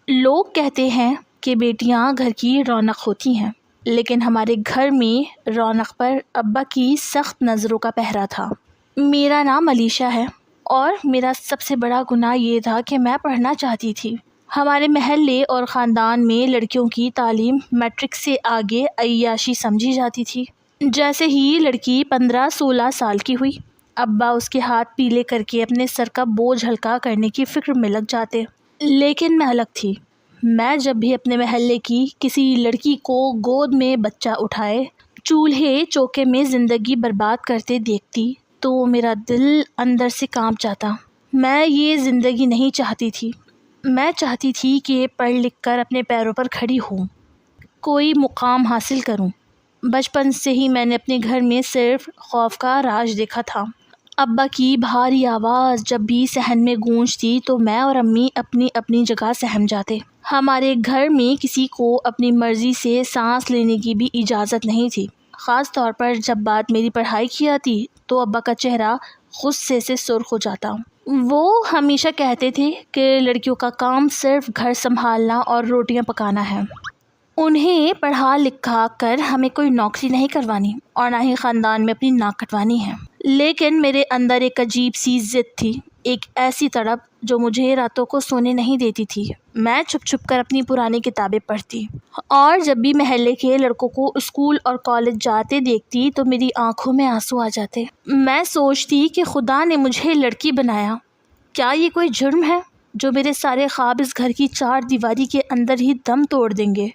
لوگ کہتے ہیں کہ بیٹیاں گھر کی رونق ہوتی ہیں، لیکن ہمارے گھر میں رونق پر ابا کی سخت نظروں کا پہرا تھا۔ میرا نام علیشہ ہے اور میرا سب سے بڑا گناہ یہ تھا کہ میں پڑھنا چاہتی تھی۔ ہمارے محلے اور خاندان میں لڑکیوں کی تعلیم میٹرک سے آگے عیاشی سمجھی جاتی تھی۔ جیسے ہی لڑکی 15-16 سال کی ہوئی، ابا اس کے ہاتھ پیلے کر کے اپنے سر کا بوجھ ہلکا کرنے کی فکر میں لگ جاتے۔ لیکن میں الگ تھی۔ میں جب بھی اپنے محلے کی کسی لڑکی کو گود میں بچہ اٹھائے چولہے چوکے میں زندگی برباد کرتے دیکھتی تو میرا دل اندر سے کانپ جاتا۔ میں یہ زندگی نہیں چاہتی تھی۔ میں چاہتی تھی کہ پڑھ لکھ کر اپنے پیروں پر کھڑی ہوں، کوئی مقام حاصل کروں۔ بچپن سے ہی میں نے اپنے گھر میں صرف خوف کا راج دیکھا تھا۔ ابا کی بھاری آواز جب بھی صحن میں گونجتی تو میں اور امی اپنی اپنی جگہ سہم جاتے۔ ہمارے گھر میں کسی کو اپنی مرضی سے سانس لینے کی بھی اجازت نہیں تھی، خاص طور پر جب بات میری پڑھائی کی آتی تو ابا کا چہرہ غصے سے سرخ ہو جاتا۔ وہ ہمیشہ کہتے تھے کہ لڑکیوں کا کام صرف گھر سنبھالنا اور روٹیاں پکانا ہے۔ انہیں پڑھا لکھا کر ہمیں کوئی نوکری نہیں کروانی اور نہ ہی خاندان میں اپنی ناک کٹوانی ہے۔ لیکن میرے اندر ایک عجیب سی ضد تھی، ایک ایسی تڑپ جو مجھے راتوں کو سونے نہیں دیتی تھی۔ میں چھپ چھپ کر اپنی پرانی کتابیں پڑھتی اور جب بھی محلے کے لڑکوں کو اسکول اور کالج جاتے دیکھتی تو میری آنکھوں میں آنسو آ جاتے۔ میں سوچتی کہ خدا نے مجھے لڑکی بنایا، کیا یہ کوئی جرم ہے جو میرے سارے خواب اس گھر کی 4 دیواری کے اندر ہی دم توڑ دیں گے۔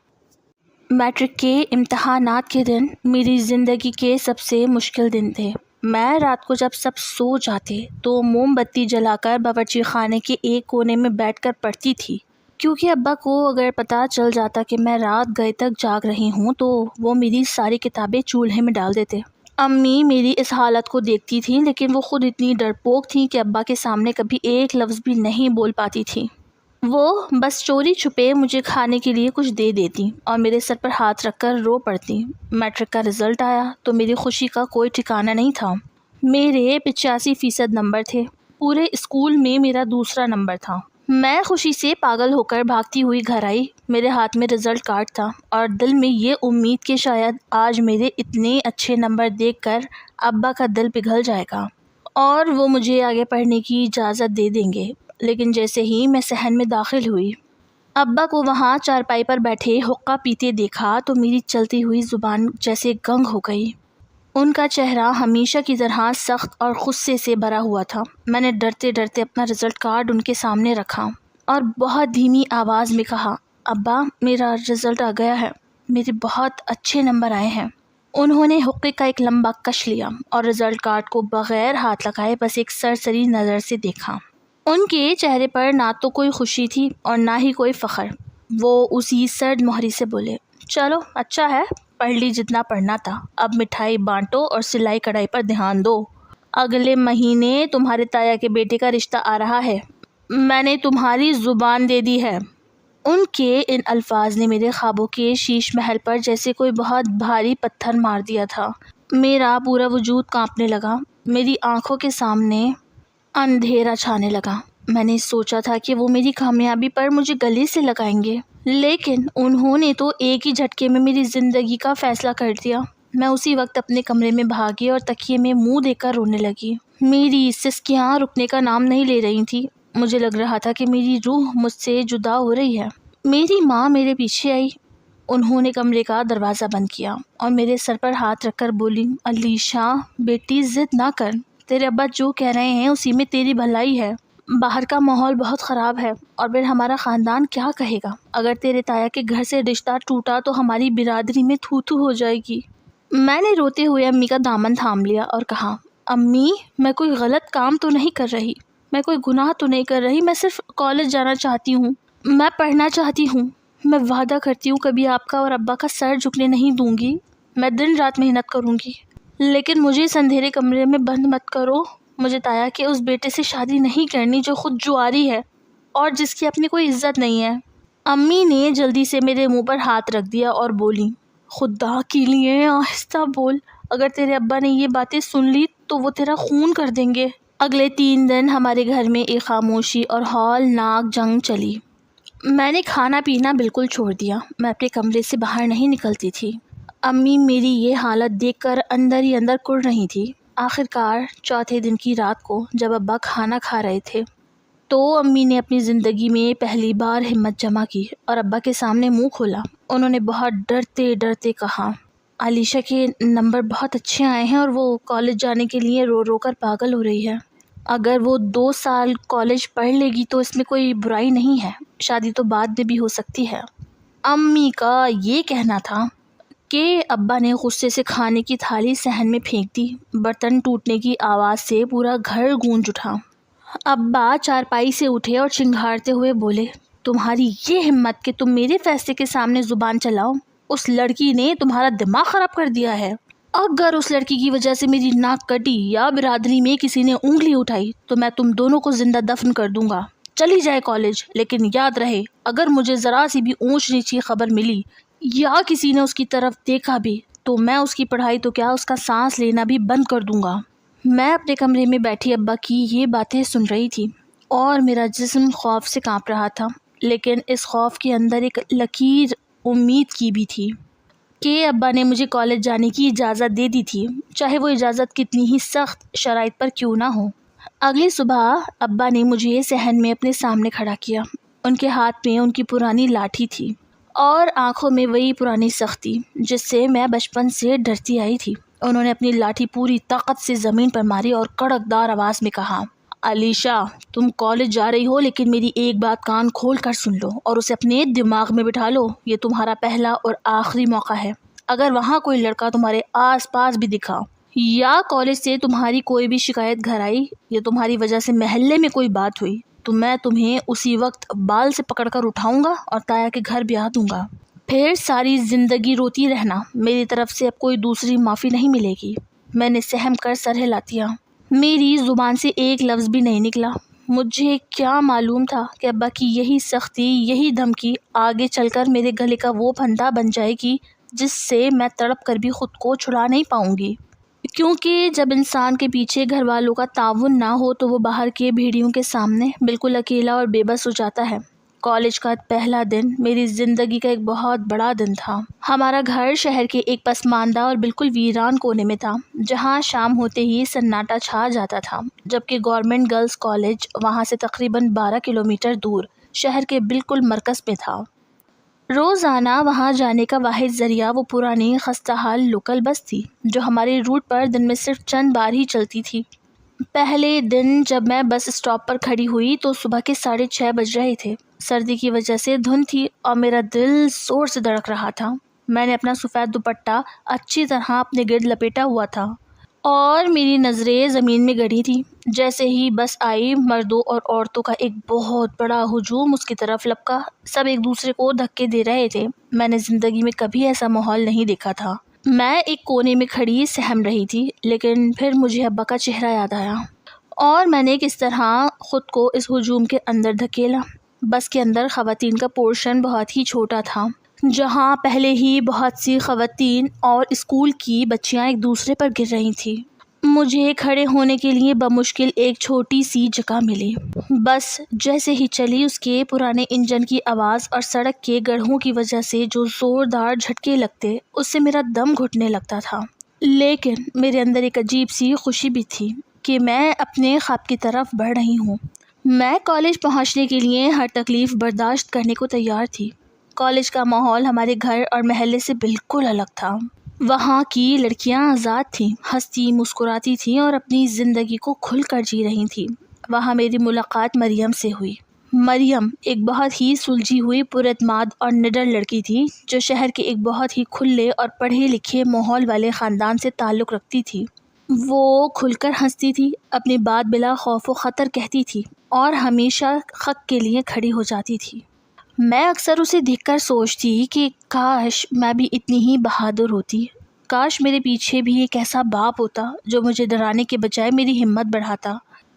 میٹرک کے امتحانات کے دن میری زندگی کے سب سے مشکل دن تھے۔ میں رات کو جب سب سو جاتے تو موم بتی جلا کر باورچی خانے کے ایک کونے میں بیٹھ کر پڑھتی تھی، کیونکہ ابا کو اگر پتہ چل جاتا کہ میں رات گئے تک جاگ رہی ہوں تو وہ میری ساری کتابیں چولہے میں ڈال دیتے۔ امی میری اس حالت کو دیکھتی تھیں، لیکن وہ خود اتنی ڈرپوک تھیں کہ ابا کے سامنے کبھی ایک لفظ بھی نہیں بول پاتی تھی۔ وہ بس چوری چھپے مجھے کھانے کے لیے کچھ دے دیتی اور میرے سر پر ہاتھ رکھ کر رو پڑتی۔ میٹرک کا رزلٹ آیا تو میری خوشی کا کوئی ٹھکانہ نہیں تھا۔ میرے 85% نمبر تھے۔ پورے اسکول میں میرا دوسرا نمبر تھا۔ میں خوشی سے پاگل ہو کر بھاگتی ہوئی گھر آئی۔ میرے ہاتھ میں رزلٹ کارڈ تھا اور دل میں یہ امید کہ شاید آج میرے اتنے اچھے نمبر دیکھ کر ابا کا دل پگھل جائے گا اور وہ مجھے آگے پڑھنے کی اجازت دے دیں گے۔ لیکن جیسے ہی میں صحن میں داخل ہوئی، ابا کو وہاں چارپائی پر بیٹھے حقہ پیتے دیکھا تو میری چلتی ہوئی زبان جیسے گنگ ہو گئی۔ ان کا چہرہ ہمیشہ کی طرح سخت اور غصے سے بھرا ہوا تھا۔ میں نے ڈرتے ڈرتے اپنا رزلٹ کارڈ ان کے سامنے رکھا اور بہت دھیمی آواز میں کہا، ابا میرا رزلٹ آ گیا ہے، میرے بہت اچھے نمبر آئے ہیں۔ انہوں نے حقے کا ایک لمبا کش لیا اور رزلٹ کارڈ کو بغیر ہاتھ لگائے بس ایک سرسری نظر سے دیکھا۔ ان کے چہرے پر نہ تو کوئی خوشی تھی اور نہ ہی کوئی فخر۔ وہ اسی سرد مہری سے بولے، چلو اچھا ہے، پڑھ لی جتنا پڑھنا تھا، اب مٹھائی بانٹو اور سلائی کڑھائی پر دھیان دو۔ اگلے مہینے تمہارے تایا کے بیٹے کا رشتہ آ رہا ہے، میں نے تمہاری زبان دے دی ہے۔ ان کے ان الفاظ نے میرے خوابوں کے شیش محل پر جیسے کوئی بہت بھاری پتھر مار دیا تھا۔ میرا پورا وجود کانپنے لگا، میری آنکھوں کے سامنے اندھیرا چھانے لگا۔ میں نے سوچا تھا کہ وہ میری کامیابی پر مجھے گلے سے لگائیں گے، لیکن انہوں نے تو ایک ہی جھٹکے میں میری زندگی کا فیصلہ کر دیا۔ میں اسی وقت اپنے کمرے میں بھاگی اور تکیے میں منہ دے کر رونے لگی۔ میری سسکیاں رکنے کا نام نہیں لے رہی تھیں۔ مجھے لگ رہا تھا کہ میری روح مجھ سے جدا ہو رہی ہے۔ میری ماں میرے پیچھے آئی۔ انہوں نے کمرے کا دروازہ بند کیا اور میرے سر پر ہاتھ رکھ کر بولی، علیشہ بیٹی ضد نہ کر، تیرے ابا جو کہہ رہے ہیں اسی میں تیری بھلائی ہے۔ باہر کا ماحول بہت خراب ہے اور پھر ہمارا خاندان کیا کہے گا؟ اگر تیرے تایا کے گھر سے رشتہ ٹوٹا تو ہماری برادری میں تھو تھو ہو جائے گی۔ میں نے روتے ہوئے امی کا دامن تھام لیا اور کہا، امی میں کوئی غلط کام تو نہیں کر رہی، میں کوئی گناہ تو نہیں کر رہی، میں صرف کالج جانا چاہتی ہوں، میں پڑھنا چاہتی ہوں، میں وعدہ کرتی ہوں کبھی آپ کا اور ابا کا سر جھکنے نہیں دوں گی، میں دن رات محنت کروں گی، لیکن مجھے اس اندھیرے کمرے میں بند مت کرو۔ مجھے تایا کے اس بیٹے سے شادی نہیں کرنی جو خود جواری ہے اور جس کی اپنی کوئی عزت نہیں ہے۔ امی نے جلدی سے میرے منہ پر ہاتھ رکھ دیا اور بولی، خدا کے لیے آہستہ بول، اگر تیرے ابا نے یہ باتیں سن لی تو وہ تیرا خون کر دیں گے۔ اگلے 3 دن ہمارے گھر میں ایک خاموشی اور ہولناک جنگ چلی۔ میں نے کھانا پینا بالکل چھوڑ دیا، میں اپنے کمرے سے باہر نہیں نکلتی تھی۔ امی میری یہ حالت دیکھ کر اندر ہی اندر کڑ رہی تھی۔ آخرکار چوتھے دن کی رات کو جب ابا کھانا کھا رہے تھے تو امی نے اپنی زندگی میں پہلی بار ہمت جمع کی اور ابا کے سامنے منہ کھولا۔ انہوں نے بہت ڈرتے ڈرتے کہا، علیشہ کے نمبر بہت اچھے آئے ہیں اور وہ کالج جانے کے لیے رو رو کر پاگل ہو رہی ہے۔ اگر وہ 2 سال کالج پڑھ لے گی تو اس میں کوئی برائی نہیں ہے، شادی تو بعد میں بھی ہو سکتی ہے۔ امی کا یہ کہنا تھا کہ ابا نے غصے سے کھانے کی تھالی صحن میں پھینک دی۔ برتن ٹوٹنے کی آواز سے پورا گھر گونج اٹھا۔ ابا چارپائی سے اٹھے اور چنگھاڑتے ہوئے بولے، تمہاری یہ ہمت کہ تم میرے فیصلے کے سامنے زبان چلاؤ؟ اس لڑکی نے تمہارا دماغ خراب کر دیا ہے۔ اگر اس لڑکی کی وجہ سے میری ناک کٹی یا برادری میں کسی نے انگلی اٹھائی تو میں تم دونوں کو زندہ دفن کر دوں گا۔ چلی جائے کالج، لیکن یاد رہے اگر مجھے ذرا سی بھی اونچ نیچی خبر ملی یا کسی نے اس کی طرف دیکھا بھی تو میں اس کی پڑھائی تو کیا اس کا سانس لینا بھی بند کر دوں گا۔ میں اپنے کمرے میں بیٹھی ابا کی یہ باتیں سن رہی تھی اور میرا جسم خوف سے کانپ رہا تھا، لیکن اس خوف کے اندر ایک لکیر امید کی بھی تھی کہ ابا نے مجھے کالج جانے کی اجازت دے دی تھی، چاہے وہ اجازت کتنی ہی سخت شرائط پر کیوں نہ ہو۔ اگلی صبح ابا نے مجھے صحن میں اپنے سامنے کھڑا کیا۔ ان کے ہاتھ میں ان کی پرانی لاٹھی تھی اور آنکھوں میں وہی پرانی سختی جس سے میں بچپن سے ڈرتی آئی تھی۔ انہوں نے اپنی لاٹھی پوری طاقت سے زمین پر ماری اور کڑکدار آواز میں کہا، علیشہ تم کالج جا رہی ہو، لیکن میری ایک بات کان کھول کر سن لو اور اسے اپنے دماغ میں بٹھا لو، یہ تمہارا پہلا اور آخری موقع ہے۔ اگر وہاں کوئی لڑکا تمہارے آس پاس بھی دکھا یا کالج سے تمہاری کوئی بھی شکایت گھر آئی یا تمہاری وجہ سے محلے میں کوئی بات ہوئی تو میں تمہیں اسی وقت بال سے پکڑ کر اٹھاؤں گا اور تایا کے گھر بیاہ دوں گا۔ پھر ساری زندگی روتی رہنا، میری طرف سے اب کوئی دوسری معافی نہیں ملے گی۔ میں نے سہم کر سر ہلا دیا، میری زبان سے ایک لفظ بھی نہیں نکلا۔ مجھے کیا معلوم تھا کہ ابا کی یہی سختی، یہی دھمکی آگے چل کر میرے گلے کا وہ پھندا بن جائے گی جس سے میں تڑپ کر بھی خود کو چھڑا نہیں پاؤں گی، کیونکہ جب انسان کے پیچھے گھر والوں کا تعاون نہ ہو تو وہ باہر کے بھیڑیوں کے سامنے بالکل اکیلا اور بے بس ہو جاتا ہے۔ کالج کا پہلا دن میری زندگی کا ایک بہت بڑا دن تھا۔ ہمارا گھر شہر کے ایک پسماندہ اور بالکل ویران کونے میں تھا، جہاں شام ہوتے ہی سناٹا چھا جاتا تھا، جبکہ گورنمنٹ گرلز کالج وہاں سے تقریباً 12 کلومیٹر دور شہر کے بالکل مرکز میں تھا۔ روزانہ وہاں جانے کا واحد ذریعہ وہ پرانی خستہ حال لوکل بس تھی جو ہمارے روٹ پر دن میں صرف چند بار ہی چلتی تھی۔ پہلے دن جب میں بس اسٹاپ پر کھڑی ہوئی تو صبح کے 6:30 بج رہے تھے۔ سردی کی وجہ سے دھند تھی اور میرا دل زور سے دھڑک رہا تھا۔ میں نے اپنا سفید دوپٹہ اچھی طرح اپنے گرد لپیٹا ہوا تھا اور میری نظریں زمین میں گڑی تھی۔ جیسے ہی بس آئی، مردوں اور عورتوں کا ایک بہت بڑا ہجوم اس کی طرف لپکا، سب ایک دوسرے کو دھکے دے رہے تھے۔ میں نے زندگی میں کبھی ایسا ماحول نہیں دیکھا تھا۔ میں ایک کونے میں کھڑی سہم رہی تھی، لیکن پھر مجھے ابا کا چہرہ یاد آیا اور میں نے کس طرح خود کو اس ہجوم کے اندر دھکیلا۔ بس کے اندر خواتین کا پورشن بہت ہی چھوٹا تھا، جہاں پہلے ہی بہت سی خواتین اور اسکول کی بچیاں ایک دوسرے پر گر رہی تھیں۔ مجھے کھڑے ہونے کے لیے بمشکل ایک چھوٹی سی جگہ ملی۔ بس جیسے ہی چلی، اس کے پرانے انجن کی آواز اور سڑک کے گڑھوں کی وجہ سے جو زوردار جھٹکے لگتے، اس سے میرا دم گھٹنے لگتا تھا۔ لیکن میرے اندر ایک عجیب سی خوشی بھی تھی کہ میں اپنے خواب کی طرف بڑھ رہی ہوں۔ میں کالج پہنچنے کے لیے ہر تکلیف برداشت کرنے کو تیار تھی۔ کالج کا ماحول ہمارے گھر اور محلے سے بالکل الگ تھا۔ وہاں کی لڑکیاں آزاد تھیں، ہنستی مسکراتی تھیں اور اپنی زندگی کو کھل کر جی رہی تھیں۔ وہاں میری ملاقات مریم سے ہوئی۔ مریم ایک بہت ہی سلجھی ہوئی، پراعتماد اور نڈر لڑکی تھی جو شہر کے ایک بہت ہی کھلے اور پڑھے لکھے ماحول والے خاندان سے تعلق رکھتی تھی۔ وہ کھل کر ہنستی تھی، اپنی بات بلا خوف و خطر کہتی تھی اور ہمیشہ حق کے لیے کھڑی ہو جاتی تھی۔ میں اکثر اسے دیکھ کر سوچتی کہ کاش میں بھی اتنی ہی بہادر ہوتی، کاش میرے پیچھے بھی ایک ایسا باپ ہوتا جو مجھے ڈرانے کے بجائے میری ہمت بڑھاتا۔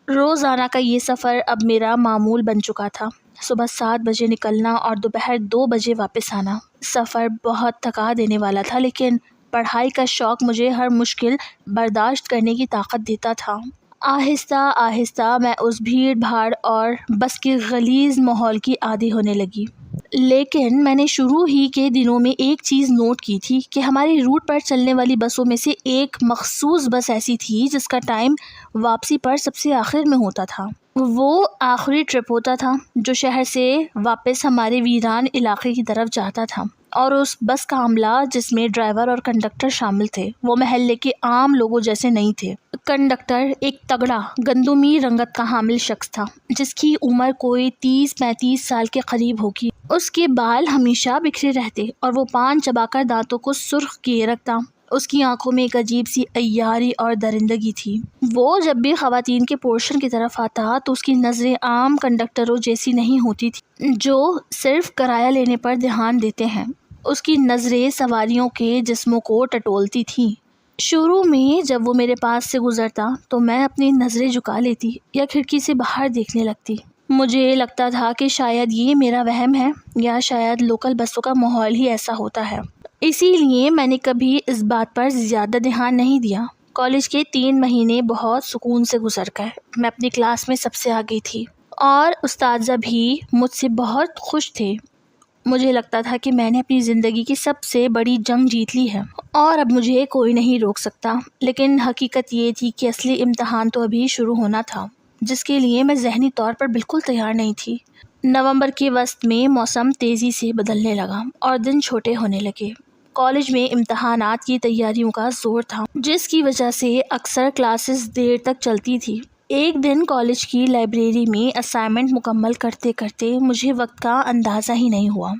روزانہ کا یہ سفر اب میرا معمول بن چکا تھا۔ صبح 7 بجے نکلنا اور دوپہر 2 بجے واپس آنا۔ سفر بہت تھکا دینے والا تھا، لیکن پڑھائی کا شوق مجھے ہر مشکل برداشت کرنے کی طاقت دیتا تھا۔ آہستہ آہستہ میں اس بھیڑ بھاڑ اور بس کے غلیظ ماحول کی عادی ہونے لگی، لیکن میں نے شروع ہی کے دنوں میں ایک چیز نوٹ کی تھی کہ ہماری روٹ پر چلنے والی بسوں میں سے ایک مخصوص بس ایسی تھی جس کا ٹائم واپسی پر سب سے آخر میں ہوتا تھا۔ وہ آخری ٹرپ ہوتا تھا جو شہر سے واپس ہمارے ویران علاقے کی طرف جاتا تھا، اور اس بس کا عملہ جس میں ڈرائیور اور کنڈکٹر شامل تھے وہ محلے کے عام لوگوں جیسے نہیں تھے۔ کنڈکٹر ایک تگڑا گندمی رنگت کا حامل شخص تھا جس کی عمر کوئی 30-35 سال کے قریب ہوگی۔ اس کے بال ہمیشہ بکھرے رہتے اور وہ پان چبا کر دانتوں کو سرخ کیے رکھتا۔ اس کی آنکھوں میں ایک عجیب سی عیاری اور درندگی تھی۔ وہ جب بھی خواتین کے پورشن کی طرف آتا تو اس کی نظریں عام کنڈکٹروں جیسی نہیں ہوتی تھی جو صرف کرایہ لینے پر دھیان دیتے ہیں۔ اس کی نظریں سواریوں کے جسموں کو ٹٹولتی تھیں۔ شروع میں جب وہ میرے پاس سے گزرتا تو میں اپنی نظریں جھکا لیتی یا کھڑکی سے باہر دیکھنے لگتی۔ مجھے لگتا تھا کہ شاید یہ میرا وہم ہے یا شاید لوکل بسوں کا ماحول ہی ایسا ہوتا ہے، اسی لیے میں نے کبھی اس بات پر زیادہ دھیان نہیں دیا۔ کالج کے 3 مہینے بہت سکون سے گزر گئے۔ میں اپنی کلاس میں سب سے آگے تھی اور اساتذہ بھی مجھ سے بہت خوش تھے۔ مجھے لگتا تھا کہ میں نے اپنی زندگی کی سب سے بڑی جنگ جیت لی ہے اور اب مجھے کوئی نہیں روک سکتا، لیکن حقیقت یہ تھی کہ اصلی امتحان تو ابھی شروع ہونا تھا جس کے لیے میں ذہنی طور پر بالکل تیار نہیں تھی۔ نومبر کے وسط میں موسم تیزی سے بدلنے لگا اور دن چھوٹے ہونے لگے۔ کالج میں امتحانات کی تیاریوں کا زور تھا جس کی وجہ سے اکثر کلاسز دیر تک چلتی تھی۔ ایک دن کالج کی لائبریری میں اسائنمنٹ مکمل کرتے کرتے مجھے وقت کا اندازہ ہی نہیں ہوا۔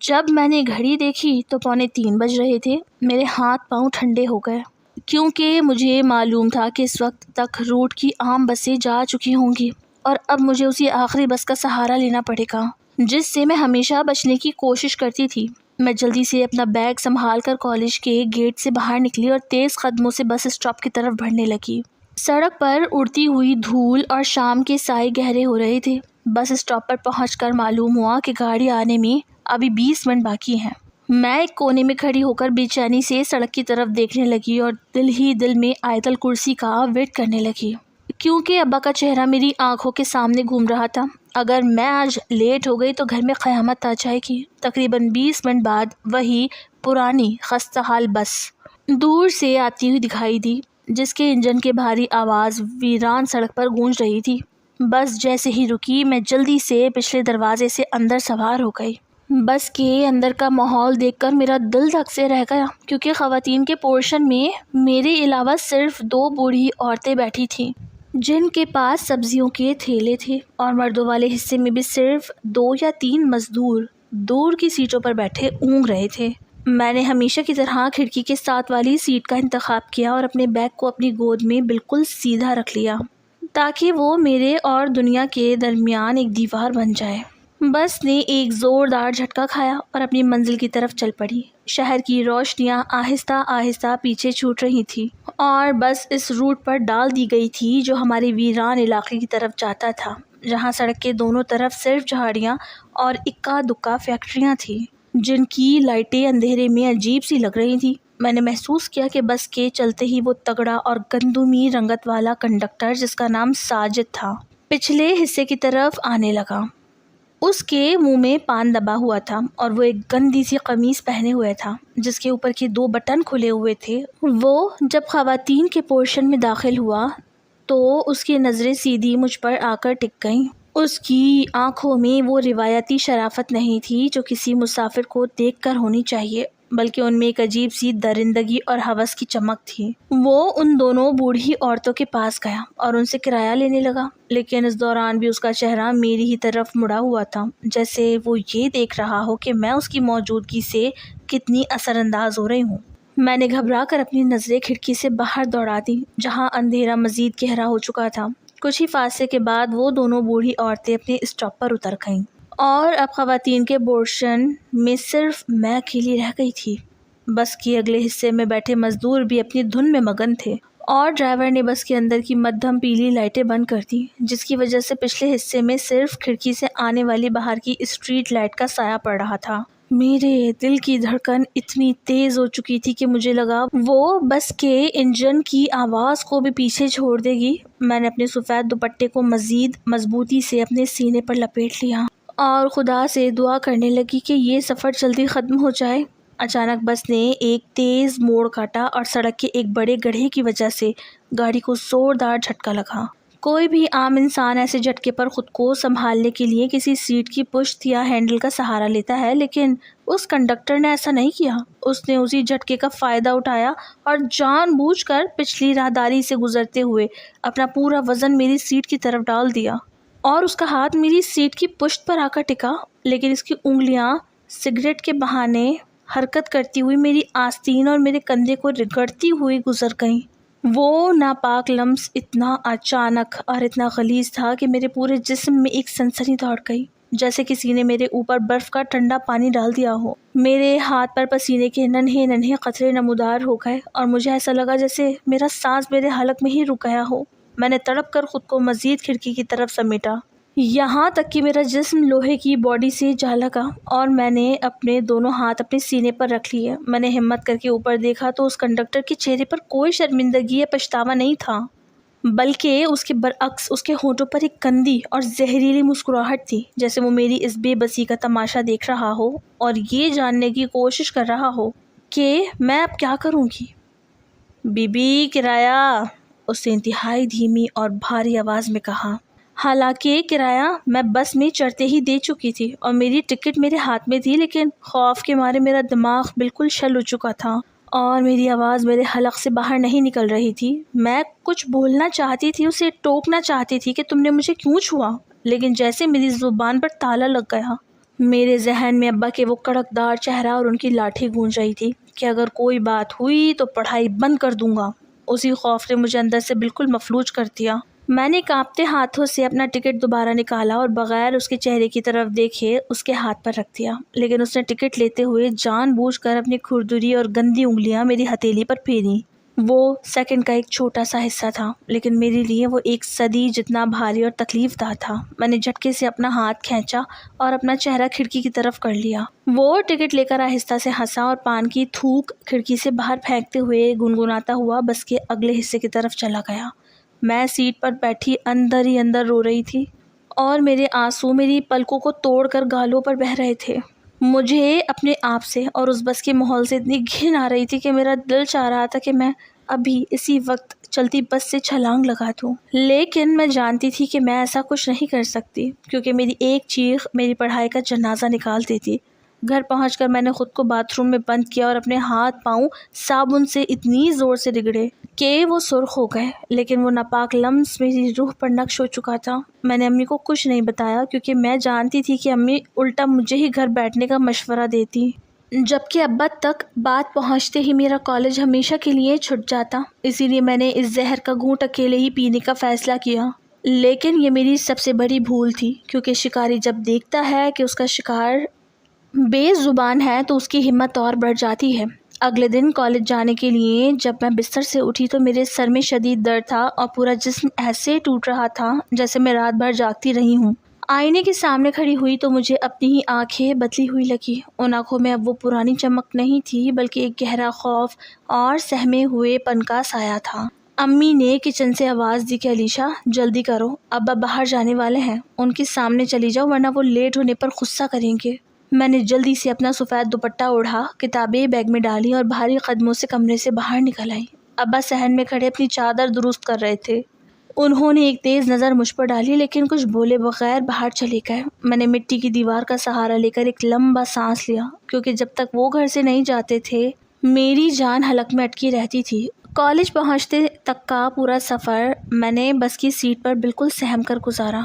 جب میں نے گھڑی دیکھی تو 2:45 بج رہے تھے۔ میرے ہاتھ پاؤں ٹھنڈے ہو گئے کیونکہ مجھے معلوم تھا کہ اس وقت تک روٹ کی عام بسیں جا چکی ہوں گی اور اب مجھے اسی آخری بس کا سہارا لینا پڑے گا جس سے میں ہمیشہ بچنے کی کوشش کرتی تھی۔ میں جلدی سے اپنا بیگ سنبھال کر کالج کے گیٹ سے باہر نکلی اور تیز قدموں سے بس اسٹاپ کی طرف بڑھنے لگی۔ سڑک پر اڑتی ہوئی دھول اور شام کے سائے گہرے ہو رہے تھے۔ بس اسٹاپ پر پہنچ کر معلوم ہوا کہ گاڑی آنے میں ابھی 20 منٹ باقی ہیں۔ میں ایک کونے میں کھڑی ہو کر بے چینی سے سڑک کی طرف دیکھنے لگی اور دل ہی دل میں آیت الکرسی کا ورد کرنے لگی کیونکہ ابا کا چہرہ میری آنکھوں کے سامنے گھوم رہا تھا۔ اگر میں آج لیٹ ہو گئی تو گھر میں قیامت آ جائے گی۔ تقریباً 20 منٹ بعد وہی پرانی خستہ حال بس دور سے آتی ہوئی دکھائی دی جس کے انجن کے بھاری آواز ویران سڑک پر گونج رہی تھی۔ بس جیسے ہی رکی میں جلدی سے پچھلے دروازے سے اندر سوار ہو گئی۔ بس کے اندر کا ماحول دیکھ کر میرا دل دھک سے رہ گیا کیونکہ خواتین کے پورشن میں میرے علاوہ صرف 2 بوڑھی عورتیں بیٹھی تھیں جن کے پاس سبزیوں کے تھیلے تھے، اور مردوں والے حصے میں بھی صرف 2 یا 3 مزدور دور کی سیٹوں پر بیٹھے اونگ رہے تھے۔ میں نے ہمیشہ کی طرح کھڑکی کے ساتھ والی سیٹ کا انتخاب کیا اور اپنے بیگ کو اپنی گود میں بالکل سیدھا رکھ لیا تاکہ وہ میرے اور دنیا کے درمیان ایک دیوار بن جائے۔ بس نے ایک زوردار جھٹکا کھایا اور اپنی منزل کی طرف چل پڑی۔ شہر کی روشنیاں آہستہ آہستہ پیچھے چھوٹ رہی تھی اور بس اس روٹ پر ڈال دی گئی تھی جو ہمارے ویران علاقے کی طرف جاتا تھا، جہاں سڑک کے دونوں طرف صرف جھاڑیاں اور اکا دکا فیکٹریاں تھیں جن کی لائٹیں اندھیرے میں عجیب سی لگ رہی تھیں۔ میں نے محسوس کیا کہ بس کے چلتے ہی وہ تگڑا اور گندمی رنگت والا کنڈکٹر جس کا نام ساجد تھا پچھلے حصے کی طرف آنے لگا۔ اس کے منہ میں پان دبا ہوا تھا اور وہ ایک گندی سی قمیص پہنے ہوئے تھا جس کے اوپر کے 2 بٹن کھلے ہوئے تھے۔ وہ جب خواتین کے پورشن میں داخل ہوا تو اس کی نظریں سیدھی مجھ پر آ کر ٹک گئیں۔ اس کی آنکھوں میں وہ روایتی شرافت نہیں تھی جو کسی مسافر کو دیکھ کر ہونی چاہیے، بلکہ ان میں ایک عجیب سی درندگی اور ہوس کی چمک تھی۔ وہ ان دونوں بوڑھی عورتوں کے پاس گیا اور ان سے کرایہ لینے لگا، لیکن اس دوران بھی اس کا چہرہ میری ہی طرف مڑا ہوا تھا جیسے وہ یہ دیکھ رہا ہو کہ میں اس کی موجودگی سے کتنی اثر انداز ہو رہی ہوں۔ میں نے گھبرا کر اپنی نظریں کھڑکی سے باہر دوڑا دیں جہاں اندھیرا مزید گہرا ہو چکا تھا۔ کچھ ہی فاصلے کے بعد وہ دونوں بوڑھی عورتیں اپنے اسٹاپ پر اتر گئیں اور اب خواتین کے پورشن میں صرف میں اکیلی رہ گئی تھی۔ بس کے اگلے حصے میں بیٹھے مزدور بھی اپنی دھن میں مگن تھے اور ڈرائیور نے بس کے اندر کی مدھم پیلی لائٹیں بند کر دی جس کی وجہ سے پچھلے حصے میں صرف کھڑکی سے آنے والی باہر کی اسٹریٹ لائٹ کا سایہ پڑ رہا تھا۔ میرے دل کی دھڑکن اتنی تیز ہو چکی تھی کہ مجھے لگا وہ بس کے انجن کی آواز کو بھی پیچھے چھوڑ دے گی۔ میں نے اپنے سفید دوپٹے کو مزید مضبوطی سے اپنے سینے پر لپیٹ لیا اور خدا سے دعا کرنے لگی کہ یہ سفر جلدی ختم ہو جائے۔ اچانک بس نے ایک تیز موڑ کاٹا اور سڑک کے ایک بڑے گڑھے کی وجہ سے گاڑی کو زوردار جھٹکا لگا۔ کوئی بھی عام انسان ایسے جھٹکے پر خود کو سنبھالنے کے لیے کسی سیٹ کی پشت یا ہینڈل کا سہارا لیتا ہے، لیکن اس کنڈکٹر نے ایسا نہیں کیا۔ اس نے اسی جھٹکے کا فائدہ اٹھایا اور جان بوجھ کر پچھلی راہداری سے گزرتے ہوئے اپنا پورا وزن میری سیٹ کی طرف ڈال دیا، اور اس کا ہاتھ میری سیٹ کی پشت پر آ کر ٹکا، لیکن اس کی انگلیاں سگریٹ کے بہانے حرکت کرتی ہوئی میری آستین اور میرے کندھے کو رگڑتی ہوئی گزر گئیں۔ وہ ناپاک لمس اتنا اچانک اور اتنا غلیظ تھا کہ میرے پورے جسم میں ایک سنسنی دوڑ گئی، جیسے کسی نے میرے اوپر برف کا ٹھنڈا پانی ڈال دیا ہو۔ میرے ہاتھ پر پسینے کے ننھے ننھے قطرے نمودار ہو گئے اور مجھے ایسا لگا جیسے میرا سانس میرے حلق میں ہی رک گیا ہو۔ میں نے تڑپ کر خود کو مزید کھڑکی کی طرف سمیٹا، یہاں تک کہ میرا جسم لوہے کی باڈی سے جا لگا اور میں نے اپنے دونوں ہاتھ اپنے سینے پر رکھ لیے۔ میں نے ہمت کر کے اوپر دیکھا تو اس کنڈکٹر کے چہرے پر کوئی شرمندگی یا پچھتاوا نہیں تھا، بلکہ اس کے برعکس اس کے ہونٹوں پر ایک گندی اور زہریلی مسکراہٹ تھی، جیسے وہ میری اس بے بسی کا تماشا دیکھ رہا ہو اور یہ جاننے کی کوشش کر رہا ہو کہ میں اب کیا کروں گی۔ بی بی کرایہ، اس نے انتہائی دھیمی اور بھاری آواز میں کہا۔ حالانکہ کرایہ میں بس میں چڑھتے ہی دے چکی تھی اور میری ٹکٹ میرے ہاتھ میں تھی، لیکن خوف کے مارے میرا دماغ بالکل شل ہو چکا تھا اور میری آواز میرے حلق سے باہر نہیں نکل رہی تھی۔ میں کچھ بولنا چاہتی تھی، اسے ٹوکنا چاہتی تھی کہ تم نے مجھے کیوں چھوا، لیکن جیسے میری زبان پر تالا لگ گیا۔ میرے ذہن میں ابا کے وہ کڑک دار چہرہ اور ان کی لاٹھی گونج رہی تھی کہ اگر کوئی بات ہوئی تو پڑھائی بند کر دوں گا۔ اسی خوف نے مجھے اندر سے بالکل مفلوج کر دیا۔ میں نے کانپتے ہاتھوں سے اپنا ٹکٹ دوبارہ نکالا اور بغیر اس کے چہرے کی طرف دیکھے اس کے ہاتھ پر رکھ دیا، لیکن اس نے ٹکٹ لیتے ہوئے جان بوجھ کر اپنی کھردری اور گندی انگلیاں میری ہتھیلی پر پھیریں۔ وہ سیکنڈ کا ایک چھوٹا سا حصہ تھا، لیکن میرے لیے وہ ایک صدی جتنا بھاری اور تکلیف دہ تھا۔ میں نے جھٹکے سے اپنا ہاتھ کھینچا اور اپنا چہرہ کھڑکی کی طرف کر لیا۔ وہ ٹکٹ لے کر آہستہ سے ہنسا اور پان کی تھوک کھڑکی سے باہر پھینکتے ہوئے گنگناتا ہوا بس کے اگلے حصے کی طرف چلا گیا۔ میں سیٹ پر بیٹھی اندر ہی اندر رو رہی تھی اور میرے آنسو میری پلکوں کو توڑ کر گالوں پر بہہ رہے تھے۔ مجھے اپنے آپ سے اور اس بس کے ماحول سے اتنی گھن آ رہی تھی کہ میرا دل چاہ رہا تھا کہ میں ابھی اسی وقت چلتی بس سے چھلانگ لگا دوں، لیکن میں جانتی تھی کہ میں ایسا کچھ نہیں کر سکتی، کیونکہ میری ایک چیخ میری پڑھائی کا جنازہ نکال دیتی۔ گھر پہنچ کر میں نے خود کو باتھ روم میں بند کیا اور اپنے ہاتھ پاؤں صابن سے اتنی زور سے رگڑے کہ وہ سرخ ہو گئے، لیکن وہ ناپاک لمس میری روح پر نقش ہو چکا تھا۔ میں نے امی کو کچھ نہیں بتایا کیونکہ میں جانتی تھی کہ امی الٹا مجھے ہی گھر بیٹھنے کا مشورہ دیتی، جبکہ ابا تک بات پہنچتے ہی میرا کالج ہمیشہ کے لیے چھٹ جاتا۔ اسی لیے میں نے اس زہر کا گھونٹ اکیلے ہی پینے کا فیصلہ کیا، لیکن یہ میری سب سے بڑی بھول تھی، کیونکہ شکاری جب دیکھتا ہے کہ اس کا شکار بے زبان ہے تو اس کی ہمت اور بڑھ جاتی ہے۔ اگلے دن کالج جانے کے لیے جب میں بستر سے اٹھی تو میرے سر میں شدید درد تھا اور پورا جسم ایسے ٹوٹ رہا تھا جیسے میں رات بھر جاگتی رہی ہوں۔ آئینے کے سامنے کھڑی ہوئی تو مجھے اپنی ہی آنکھیں بدلی ہوئی لگی۔ ان آنکھوں میں اب وہ پرانی چمک نہیں تھی، بلکہ ایک گہرا خوف اور سہمے ہوئے پن کا سایہ تھا۔ امی نے کچن سے آواز دی کہ علیشا جلدی کرو، ابا باہر جانے والے ہیں، ان کے سامنے چلی جاؤ ورنہ وہ لیٹ ہونے پر غصہ کریں گے۔ میں نے جلدی سے اپنا سفید دوپٹہ اوڑھا، کتابیں بیگ میں ڈالی اور بھاری قدموں سے کمرے سے باہر نکل آئی۔ ابا صحن میں کھڑے اپنی چادر درست کر رہے تھے۔ انہوں نے ایک تیز نظر مجھ پر ڈالی لیکن کچھ بولے بغیر باہر چلے گئے۔ میں نے مٹی کی دیوار کا سہارا لے کر ایک لمبا سانس لیا، کیونکہ جب تک وہ گھر سے نہیں جاتے تھے میری جان حلق میں اٹکی رہتی تھی۔ کالج پہنچتے تک کا پورا سفر میں نے بس کی سیٹ پر بالکل سہم کر گزارا۔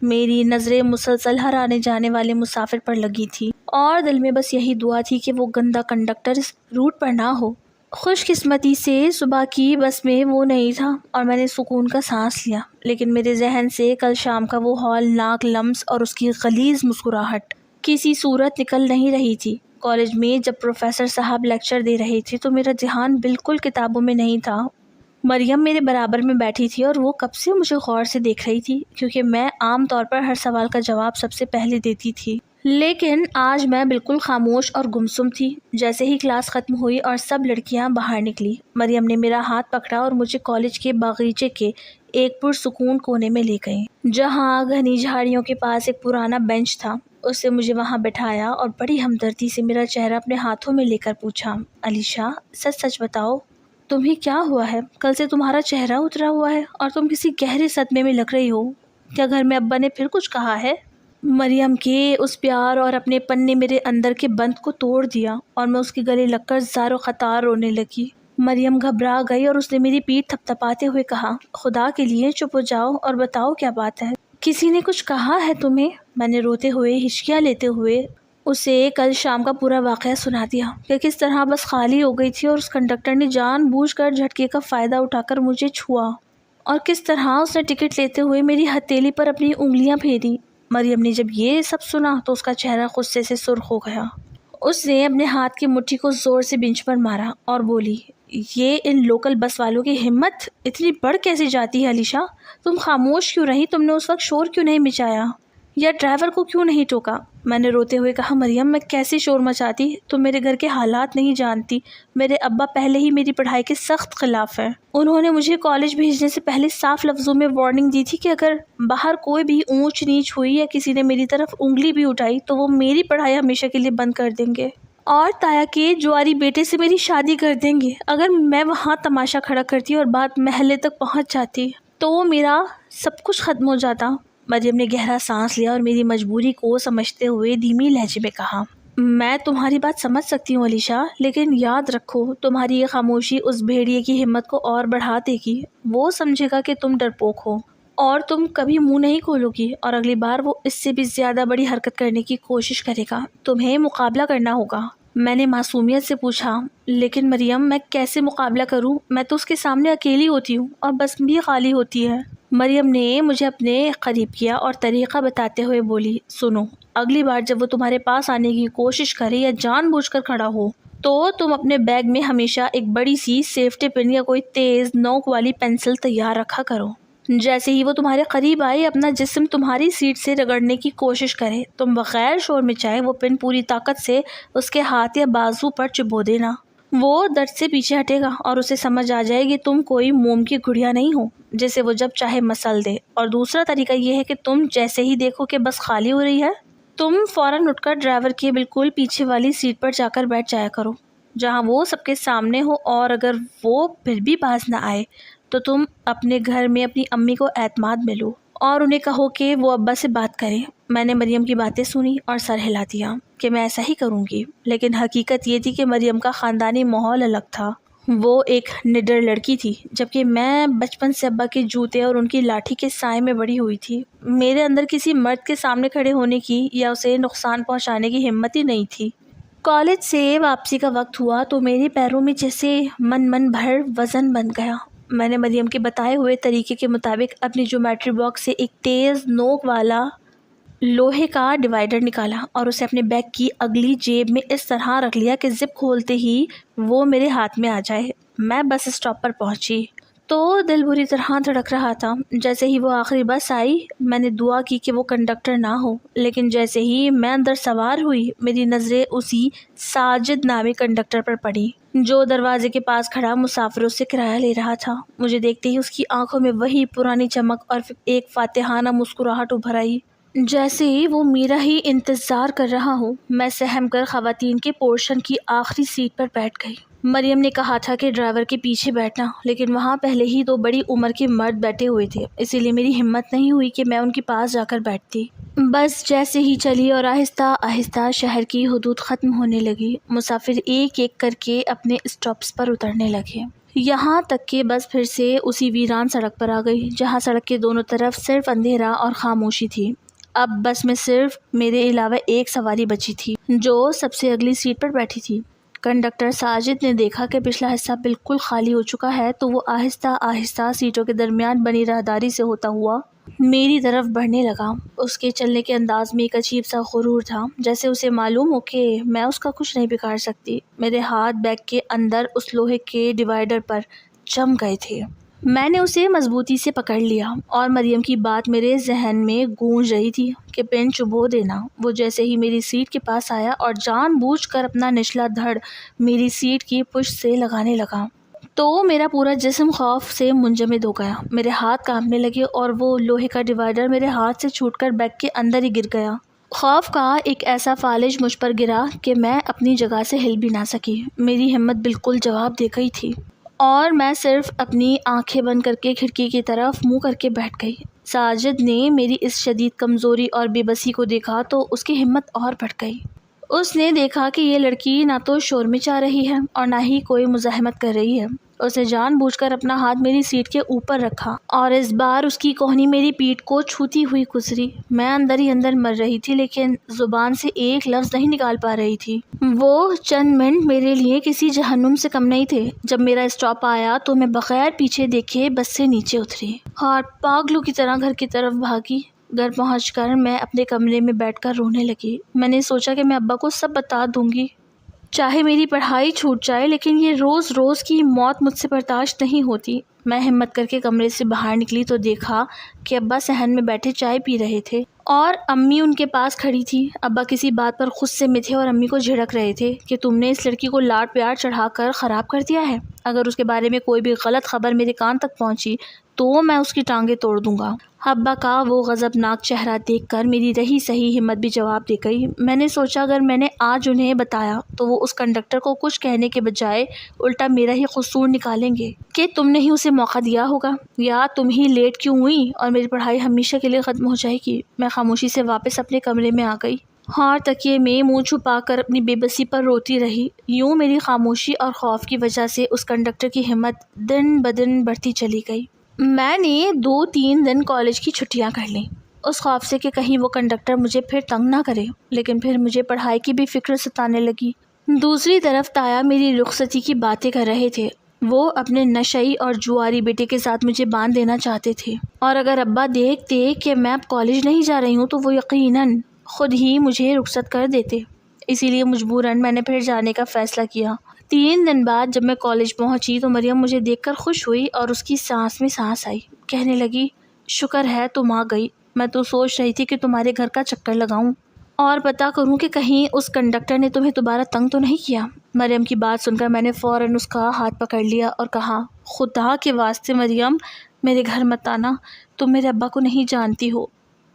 میری نظریں مسلسل ہر آنے جانے والے مسافر پر لگی تھی اور دل میں بس یہی دعا تھی کہ وہ گندا کنڈکٹر اس روٹ پر نہ ہو۔ خوش قسمتی سے صبح کی بس میں وہ نہیں تھا اور میں نے سکون کا سانس لیا، لیکن میرے ذہن سے کل شام کا وہ ہولناک لمس اور اس کی غلیظ مسکراہٹ کسی صورت نکل نہیں رہی تھی۔ کالج میں جب پروفیسر صاحب لیکچر دے رہے تھے تو میرا دھیان بالکل کتابوں میں نہیں تھا۔ مریم میرے برابر میں بیٹھی تھی اور وہ کب سے مجھے غور سے دیکھ رہی تھی، کیونکہ میں عام طور پر ہر سوال کا جواب سب سے پہلے دیتی تھی، لیکن آج میں بالکل خاموش اور گمسم تھی۔ جیسے ہی کلاس ختم ہوئی اور سب لڑکیاں باہر نکلی، مریم نے میرا ہاتھ پکڑا اور مجھے کالج کے باغیچے کے ایک پرسکون کونے میں لے گئی، جہاں گھنی جھاڑیوں کے پاس ایک پرانا بینچ تھا۔ اس نے مجھے وہاں بٹھایا اور بڑی ہمدردی سے میرا چہرہ اپنے ہاتھوں میں لے کر پوچھا، علیشا، سچ سچ بتاؤ، تمہیں کیا ہوا ہے؟ کل سے تمہارا چہرہ اترا ہوا ہے اور تم کسی گہرے صدمے میں لگ رہی ہو۔ کیا گھر میں ابا نے پھر کچھ کہا ہے؟ مریم کے اس پیار اور اپنے پن نے میرے اندر کے بند کو توڑ دیا اور میں اس کے گلے لگ کر زار و قطار رونے لگی۔ مریم گھبرا گئی اور اس نے میری پیٹھ تھپتھپاتے ہوئے کہا، خدا کے لیے چپ ہو جاؤ اور بتاؤ کیا بات ہے؟ کسی نے کچھ کہا ہے تمہیں؟ میں نے روتے ہوئے ہچکیاں لیتے ہوئے اسے کل شام کا پورا واقعہ سنا دیا کہ کس طرح بس خالی ہو گئی تھی اور اس کنڈکٹر نے جان بوجھ کر جھٹکے کا فائدہ اٹھا کر مجھے چھوا، اور کس طرح اس نے ٹکٹ لیتے ہوئے میری ہتھیلی پر اپنی انگلیاں پھیری۔ مریم نے جب یہ سب سنا تو اس کا چہرہ غصے سے سرخ ہو گیا۔ اس نے اپنے ہاتھ کی مٹھی کو زور سے بینچ پر مارا اور بولی، یہ ان لوکل بس والوں کی ہمت اتنی بڑھ کیسے جاتی ہے علیشا؟ تم خاموش کیوں رہی؟ تم نے اس وقت شور کیوں نہیں مچایا یا ڈرائیور کو کیوں نہیں ٹوکا؟ میں نے روتے ہوئے کہا، مریم، میں کیسے شور مچاتی؟ تم میرے گھر کے حالات نہیں جانتی۔ میرے ابا پہلے ہی میری پڑھائی کے سخت خلاف ہیں۔ انہوں نے مجھے کالج بھیجنے سے پہلے صاف لفظوں میں وارننگ دی تھی کہ اگر باہر کوئی بھی اونچ نیچ ہوئی یا کسی نے میری طرف انگلی بھی اٹھائی تو وہ میری پڑھائی ہمیشہ کے لیے بند کر دیں گے اور تایا کے جواری بیٹے سے میری شادی کر دیں گے۔ اگر میں وہاں تماشا کھڑا کرتی اور بات محلے تک پہنچ جاتی تو میرا سب کچھ ختم ہو جاتا۔ مریم نے گہرا سانس لیا اور میری مجبوری کو سمجھتے ہوئے دھیمی لہجے میں کہا، میں تمہاری بات سمجھ سکتی ہوں علیشا، لیکن یاد رکھو تمہاری یہ خاموشی اس بھیڑیے کی ہمت کو اور بڑھا دے گی۔ وہ سمجھے گا کہ تم ڈرپوک ہو اور تم کبھی منہ نہیں کھولو گی، اور اگلی بار وہ اس سے بھی زیادہ بڑی حرکت کرنے کی کوشش کرے گا۔ تمہیں مقابلہ کرنا ہوگا۔ میں نے معصومیت سے پوچھا، لیکن مریم، میں کیسے مقابلہ کروں؟ میں تو اس کے سامنے اکیلی ہوتی ہوں اور بس بھی خالی ہوتی ہے۔ مریم نے مجھے اپنے قریب کیا اور طریقہ بتاتے ہوئے بولی، سنو، اگلی بار جب وہ تمہارے پاس آنے کی کوشش کرے یا جان بوجھ کر کھڑا ہو تو تم اپنے بیگ میں ہمیشہ ایک بڑی سی سیفٹی پن یا کوئی تیز نوک والی پینسل تیار رکھا کرو۔ جیسے ہی وہ تمہارے قریب آئے، اپنا جسم تمہاری سیٹ سے رگڑنے کی کوشش کرے، تم بغیر شور مچائے وہ پن پوری طاقت سے اس کے ہاتھ یا بازو پر چبھو دینا۔ وہ درد سے پیچھے ہٹے گا اور اسے سمجھ آ جائے گی تم کوئی موم کی گڑیا نہیں ہو جسے وہ جب چاہے مسل دے۔ اور دوسرا طریقہ یہ ہے کہ تم جیسے ہی دیکھو کہ بس خالی ہو رہی ہے، تم فوراً اٹھ کر ڈرائیور کے بالکل پیچھے والی سیٹ پر جا کر بیٹھ جایا کرو جہاں وہ سب کے سامنے ہو، اور اگر وہ پھر بھی باز نہ آئے تو تم اپنے گھر میں اپنی امی کو اعتماد میں لو اور انہیں کہو کہ وہ ابا سے بات کریں۔ میں نے مریم کی باتیں سنی اور سر ہلا دیا کہ میں ایسا ہی کروں گی، لیکن حقیقت یہ تھی کہ مریم کا خاندانی ماحول الگ تھا۔ وہ ایک نڈر لڑکی تھی، جبکہ میں بچپن سے ابا کے جوتے اور ان کی لاٹھی کے سائے میں بڑی ہوئی تھی۔ میرے اندر کسی مرد کے سامنے کھڑے ہونے کی یا اسے نقصان پہنچانے کی ہمت ہی نہیں تھی۔ کالج سے واپسی کا وقت ہوا تو میرے پیروں میں جیسے من بھر وزن بن گیا۔ میں نے مریم کے بتائے ہوئے طریقے کے مطابق اپنی جیومیٹری باکس سے ایک تیز نوک والا لوہے کا ڈیوائیڈر نکالا اور اسے اپنے بیگ کی اگلی جیب میں اس طرح رکھ لیا کہ زپ کھولتے ہی وہ میرے ہاتھ میں آ جائے۔ میں بس اسٹاپ پر پہنچی تو دل بری طرح دھڑک رہا تھا۔ جیسے ہی وہ آخری بس آئی، میں نے دعا کی کہ وہ کنڈکٹر نہ ہو، لیکن جیسے ہی میں اندر سوار ہوئی، میری نظریں اسی ساجد نامی کنڈکٹر پر پڑی جو دروازے کے پاس کھڑا مسافروں سے کرایہ لے رہا تھا۔ مجھے دیکھتے ہی اس کی آنکھوں میں وہی پرانی چمک اور ایک فاتحانہ مسکراہٹ ابھر آئی، جیسے وہ میرا ہی انتظار کر رہا ہو۔ میں سہم کر خواتین کے پورشن کی آخری سیٹ پر بیٹھ گئی۔ مریم نے کہا تھا کہ ڈرائیور کے پیچھے بیٹھنا، لیکن وہاں پہلے ہی 2 بڑی عمر کے مرد بیٹھے ہوئے تھے، اسی لیے میری ہمت نہیں ہوئی کہ میں ان کے پاس جا کر بیٹھتی۔ بس جیسے ہی چلی اور آہستہ آہستہ شہر کی حدود ختم ہونے لگی، مسافر ایک ایک کر کے اپنے اسٹاپس پر اترنے لگے، یہاں تک کہ بس پھر سے اسی ویران سڑک پر آ گئی جہاں سڑک کے دونوں طرف صرف اندھیرا اور خاموشی تھی۔ اب بس میں صرف میرے علاوہ ایک سواری بچی تھی جو سب سے اگلی سیٹ پر بیٹھی تھی۔ کنڈکٹر ساجد نے دیکھا کہ پچھلا حصہ بالکل خالی ہو چکا ہے تو وہ آہستہ آہستہ سیٹوں کے درمیان بنی راہداری سے ہوتا ہوا میری طرف بڑھنے لگا۔ اس کے چلنے کے انداز میں ایک عجیب سا غرور تھا، جیسے اسے معلوم ہو کہ میں اس کا کچھ نہیں بگاڑ سکتی۔ میرے ہاتھ بیگ کے اندر اس لوہے کے ڈیوائیڈر پر جم گئے تھے میں نے اسے مضبوطی سے پکڑ لیا اور مریم کی بات میرے ذہن میں گونج رہی تھی کہ پین چبو دینا۔ وہ جیسے ہی میری سیٹ کے پاس آیا اور جان بوجھ کر اپنا نچلا دھڑ میری سیٹ کی پشت سے لگانے لگا تو میرا پورا جسم خوف سے منجمد ہو گیا۔ میرے ہاتھ کانپنے لگے اور وہ لوہے کا ڈیوائیڈر میرے ہاتھ سے چھوٹ کر بیگ کے اندر ہی گر گیا۔ خوف کا ایک ایسا فالج مجھ پر گرا کہ میں اپنی جگہ سے ہل بھی نہ سکی۔ میری ہمت بالکل جواب دے گئی تھی اور میں صرف اپنی آنکھیں بند کر کے کھڑکی کی طرف منہ کر کے بیٹھ گئی۔ ساجد نے میری اس شدید کمزوری اور بے بسی کو دیکھا تو اس کی ہمت اور بڑھ گئی۔ اس نے دیکھا کہ یہ لڑکی نہ تو شور مچا رہی ہے اور نہ ہی کوئی مزاحمت کر رہی ہے۔ اس نے جان بوجھ کر اپنا ہاتھ میری سیٹ کے اوپر رکھا اور اس بار اس کی کوہنی میری پیٹھ کو چھوتی ہوئی گزری۔ میں اندر ہی اندر مر رہی تھی لیکن زبان سے ایک لفظ نہیں نکال پا رہی تھی۔ وہ چند منٹ میرے لیے کسی جہنم سے کم نہیں تھے۔ جب میرا اسٹاپ آیا تو میں بغیر پیچھے دیکھے بس سے نیچے اتری اور پاگلوں کی طرح گھر کی طرف بھاگی۔ گھر پہنچ کر میں اپنے کمرے میں بیٹھ کر رونے لگی۔ میں نے سوچا کہ میں ابا کو سب بتا دوں گی، چاہے میری پڑھائی چھوٹ جائے، لیکن یہ روز روز کی موت مجھ سے برداشت نہیں ہوتی۔ میں ہمت کر کے کمرے سے باہر نکلی تو دیکھا کہ ابا صحن میں بیٹھے چائے پی رہے تھے اور امی ان کے پاس کھڑی تھی۔ ابا کسی بات پر غصے میں تھے اور امی کو جھڑک رہے تھے کہ تم نے اس لڑکی کو لاڈ پیار چڑھا کر خراب کر دیا ہے۔ اگر اس کے بارے میں کوئی بھی غلط خبر میرے کان تک پہنچی تو میں اس کی ٹانگیں توڑ دوں گا۔ ابا کا وہ غضبناک چہرہ دیکھ کر میری رہی صحیح ہمت بھی جواب دے گئی۔ میں نے سوچا اگر میں نے آج انہیں بتایا تو وہ اس کنڈکٹر کو کچھ کہنے کے بجائے الٹا میرا ہی قصور نکالیں گے کہ تم نے ہی اسے موقع دیا ہوگا یا تم ہی لیٹ کیوں ہوئی اور میری پڑھائی ہمیشہ کے لیے ختم ہو جائے گی۔ میں خاموشی سے واپس اپنے کمرے میں آ گئی اور تکیے میں منہ چھپا کر اپنی بے بسی پر روتی رہی۔ یوں میری خاموشی اور خوف کی وجہ سے اس کنڈکٹر کی ہمت دن بدن بڑھتی چلی گئی۔ میں نے 2-3 دن کالج کی چھٹیاں کر لیں اس خوف سے کہ کہیں وہ کنڈکٹر مجھے پھر تنگ نہ کرے، لیکن پھر مجھے پڑھائی کی بھی فکر ستانے لگی۔ دوسری طرف تایا میری رخصتی کی باتیں کر رہے تھے۔ وہ اپنے نشئی اور جواری بیٹے کے ساتھ مجھے باندھ دینا چاہتے تھے اور اگر ابا دیکھتے کہ میں اب کالج نہیں جا رہی ہوں تو وہ یقیناً خود ہی مجھے رخصت کر دیتے۔ اسی لیے مجبوراً میں نے پھر جانے کا فیصلہ کیا۔ 3 دن بعد جب میں کالج پہنچی تو مریم مجھے دیکھ کر خوش ہوئی اور اس کی سانس میں سانس آئی۔ کہنے لگی، شکر ہے تم آ گئی، میں تو سوچ رہی تھی کہ تمہارے گھر کا چکر لگاؤں اور پتہ کروں کہ کہیں اس کنڈکٹر نے تمہیں دوبارہ تنگ تو نہیں کیا۔ مریم کی بات سن کر میں نے فوراً اس کا ہاتھ پکڑ لیا اور کہا، خدا کے واسطے مریم میرے گھر مت آنا، تم میرے ابا کو نہیں جانتی ہو،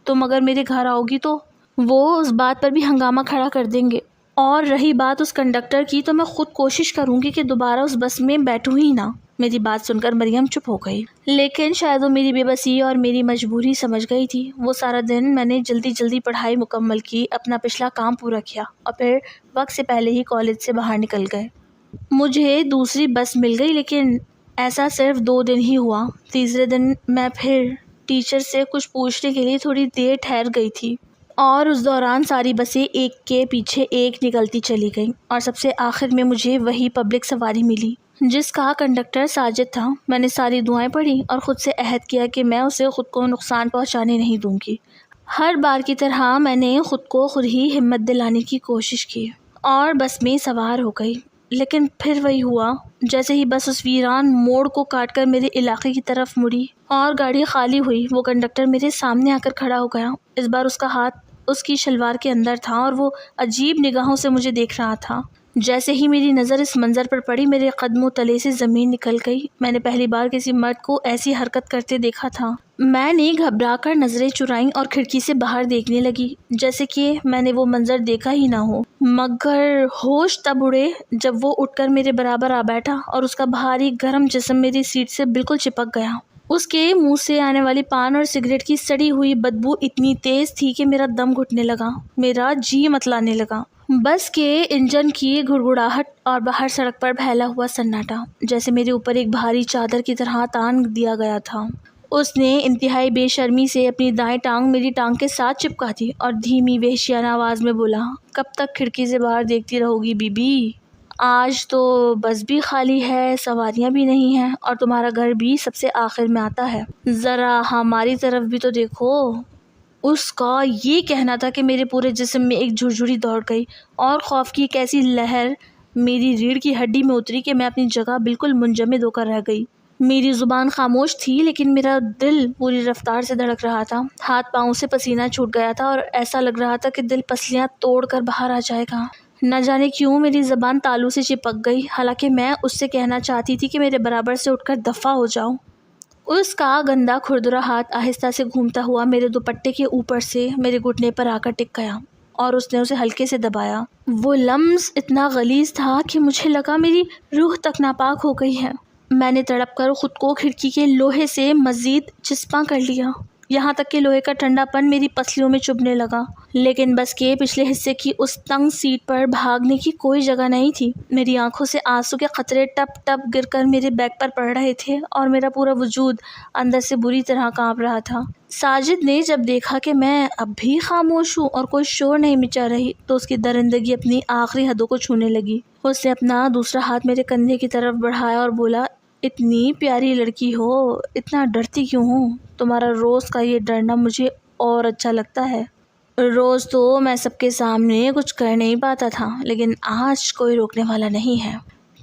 تم اگر میرے گھر آؤ گی تو وہ اس بات پر بھی ہنگامہ کھڑا کر دیں گے، اور رہی بات اس کنڈکٹر کی تو میں خود کوشش کروں گی کہ دوبارہ اس بس میں بیٹھوں ہی نہ۔ میری بات سن کر مریم چپ ہو گئی، لیکن شاید وہ میری بے بسی اور میری مجبوری سمجھ گئی تھی۔ وہ سارا دن میں نے جلدی جلدی پڑھائی مکمل کی، اپنا پچھلا کام پورا کیا اور پھر وقت سے پہلے ہی کالج سے باہر نکل گئے۔ مجھے دوسری بس مل گئی لیکن ایسا صرف 2 دن ہی ہوا۔ تیسرے دن میں پھر ٹیچر سے کچھ پوچھنے کے لیے تھوڑی دیر ٹھہر گئی تھی اور اس دوران ساری بسیں ایک کے پیچھے ایک نکلتی چلی گئیں اور سب سے آخر میں مجھے وہی پبلک سواری ملی جس کا کنڈکٹر ساجد تھا۔ میں نے ساری دعائیں پڑھی اور خود سے عہد کیا کہ میں اسے خود کو نقصان پہنچانے نہیں دوں گی۔ ہر بار کی طرح میں نے خود کو خود ہی ہمت دلانے کی کوشش کی اور بس میں سوار ہو گئی، لیکن پھر وہی ہوا۔ جیسے ہی بس اس ویران موڑ کو کاٹ کر میرے علاقے کی طرف مڑی اور گاڑی خالی ہوئی، وہ کنڈکٹر میرے سامنے آ کر کھڑا ہو گیا۔ اس بار اس کا ہاتھ اس کی شلوار کے اندر تھا اور وہ عجیب نگاہوں سے مجھے دیکھ رہا تھا۔ جیسے ہی میری نظر اس منظر پر پڑی میرے قدموں تلے سے زمین نکل گئی۔ میں نے پہلی بار کسی مرد کو ایسی حرکت کرتے دیکھا تھا۔ میں نے گھبرا کر نظریں چرائیں اور کھڑکی سے باہر دیکھنے لگی جیسے کہ میں نے وہ منظر دیکھا ہی نہ ہو، مگر ہوش تب اڑے جب وہ اٹھ کر میرے برابر آ بیٹھا اور اس کا بھاری گرم جسم میری سیٹ سے بالکل چپک گیا۔ اس کے منہ سے آنے والی پان اور سگریٹ کی سڑی ہوئی بدبو اتنی تیز تھی کہ میرا دم گھٹنے لگا، میرا جی متلانے لگا۔ بس کے انجن کی گڑگڑاہٹ اور باہر سڑک پر پھیلا ہوا سناٹا جیسے میرے اوپر ایک بھاری چادر کی طرح تان دیا گیا تھا۔ اس نے انتہائی بے شرمی سے اپنی دائیں ٹانگ میری ٹانگ کے ساتھ چپکا دی اور دھیمی وحشیانہ آواز میں بولا، کب تک کھڑکی سے باہر دیکھتی رہو گی بی بی؟ آج تو بس بھی خالی ہے، سواریاں بھی نہیں ہیں اور تمہارا گھر بھی سب سے آخر میں آتا ہے، ذرا ہماری طرف بھی تو دیکھو۔ اس کا یہ کہنا تھا کہ میرے پورے جسم میں ایک جھرجھری دوڑ گئی اور خوف کی ایک ایسی لہر میری ریڑھ کی ہڈی میں اتری کہ میں اپنی جگہ بالکل منجمد ہو کر رہ گئی۔ میری زبان خاموش تھی لیکن میرا دل پوری رفتار سے دھڑک رہا تھا. ہاتھ پاؤں سے پسینہ چھوٹ گیا تھا اور ایسا لگ رہا تھا کہ دل پسلیاں توڑ کر باہر آ جائے گا. نہ جانے کیوں میری زبان تالو سے چپک گئی، حالانکہ میں اس سے کہنا چاہتی تھی کہ میرے برابر سے اٹھ کر دفع ہو جاؤ. اس کا گندا کھردرا ہاتھ آہستہ سے گھومتا ہوا میرے دوپٹے کے اوپر سے میرے گھٹنے پر آ کر ٹک گیا اور اس نے اسے ہلکے سے دبایا. وہ لمس اتنا غلیظ تھا کہ مجھے لگا میری روح تک ناپاک ہو گئی ہے. میں نے تڑپ کر خود کو کھڑکی کے لوہے سے مزید چسپاں کر لیا، یہاں تک کہ لوہے کا ٹھنڈا پن میری پسلیوں میں چبھنے لگا. لیکن بس کے پچھلے حصے کی اس تنگ سیٹ پر بھاگنے کی کوئی جگہ نہیں تھی. میری آنکھوں سے آنسو کے قطرے ٹپ ٹپ گر کر میرے بیک پر پڑ رہے تھے اور میرا پورا وجود اندر سے بری طرح کانپ رہا تھا. ساجد نے جب دیکھا کہ میں اب بھی خاموش ہوں اور کوئی شور نہیں مچا رہی تو اس کی درندگی اپنی آخری حدوں کو چھونے لگی. اس نے اپنا دوسرا ہاتھ میرے کندھے کی طرف بڑھایا اور بولا، اتنی پیاری لڑکی ہو، اتنا ڈرتی کیوں ہوں؟ تمہارا روز کا یہ ڈرنا مجھے اور اچھا لگتا ہے. روز تو میں سب کے سامنے کچھ کر نہیں پاتا تھا، لیکن آج کوئی روکنے والا نہیں ہے.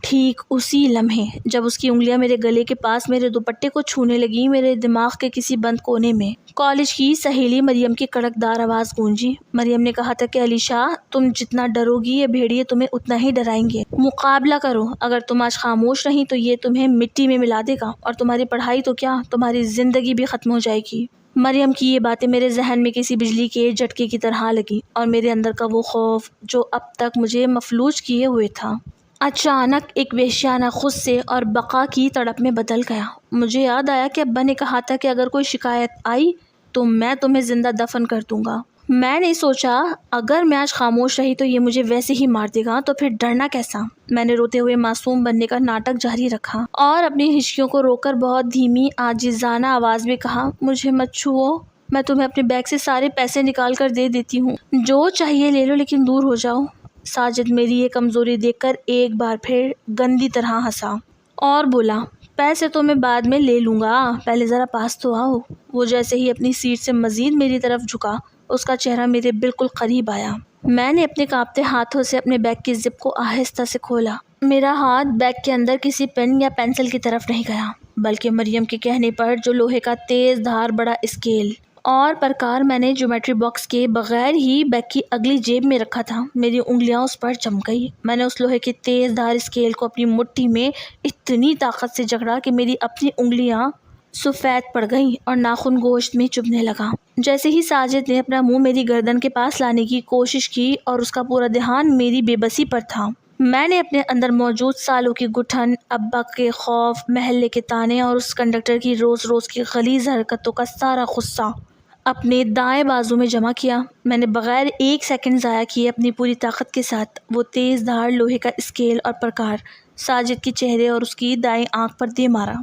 ٹھیک اسی لمحے جب اس کی انگلیاں میرے گلے کے پاس میرے دوپٹے کو چھونے لگی، میرے دماغ کے کسی بند کونے میں کالج کی سہیلی مریم کی کڑک دار آواز گونجی. مریم نے کہا تھا کہ علیشا، تم جتنا ڈرو گی یہ بھیڑیے تمہیں اتنا ہی ڈرائیں گے. مقابلہ کرو، اگر تم آج خاموش رہی تو یہ تمہیں مٹی میں ملا دے گا، اور تمہاری پڑھائی تو کیا، تمہاری زندگی بھی ختم ہو جائے گی. مریم کی یہ باتیں میرے ذہن میں کسی بجلی کے جھٹکے کی طرح لگی اور میرے اندر کا وہ خوف جو اب تک مجھے مفلوج کیے ہوئے تھا اچانک ایک وحشیانہ غصے اور بقا کی تڑپ میں بدل گیا. مجھے یاد آیا کہ ابا نے کہا تھا کہ اگر کوئی شکایت آئی تو میں تمہیں زندہ دفن کر دوں گا. میں نے سوچا اگر میں آج خاموش رہی تو یہ مجھے ویسے ہی مار دے گا، تو پھر ڈرنا کیسا. میں نے روتے ہوئے معصوم بننے کا ناٹک جاری رکھا اور اپنی ہچکیوں کو روک کر بہت دھیمی عاجزانہ آواز میں کہا، مجھے مت چھوؤ، میں تمہیں اپنے بیگ سے سارے پیسے نکال کر دے دیتی ہوں، جو چاہیے لے لو لیکن دور ہو جاؤ. ساجد میری یہ کمزوری دیکھ کر ایک بار پھر گندی طرح ہنسا اور بولا، پیسے تو میں بعد میں لے لوں گا، پہلے ذرا پاس تو آؤ. وہ جیسے ہی اپنی سیٹ سے مزید میری طرف جھکا، اس کا چہرہ میرے بالکل قریب آیا. میں نے اپنے کانپتے ہاتھوں سے اپنے بیگ کی زپ کو آہستہ سے کھولا. میرا ہاتھ بیگ کے اندر کسی پین یا پینسل کی طرف نہیں گیا، بلکہ مریم کے کہنے پر جو لوہے کا تیز دھار بڑا اسکیل اور پرکار میں نے جیومیٹری باکس کے بغیر ہی بیگ کی اگلی جیب میں رکھا تھا، میری انگلیاں اس پر جم گئی. میں نے اس لوہے کے تیز دھار اسکیل کو اپنی مٹھی میں اتنی طاقت سے جکڑا کہ میری اپنی انگلیاں سفید پڑ گئیں اور ناخن گوشت میں چبھنے لگا. جیسے ہی ساجد نے اپنا منہ میری گردن کے پاس لانے کی کوشش کی اور اس کا پورا دھیان میری بے بسی پر تھا، میں نے اپنے اندر موجود سالوں کی گٹھن، ابا کے خوف، محلے کے تانے اور اس کنڈکٹر کی روز روز کی غلیظ حرکتوں کا سارا غصہ اپنے دائیں بازو میں جمع کیا. میں نے بغیر ایک سیکنڈ ضائع کیے اپنی پوری طاقت کے ساتھ وہ تیز دھار لوہے کا اسکیل اور پرکار ساجد کے چہرے اور اس کی دائیں آنکھ پر دے مارا.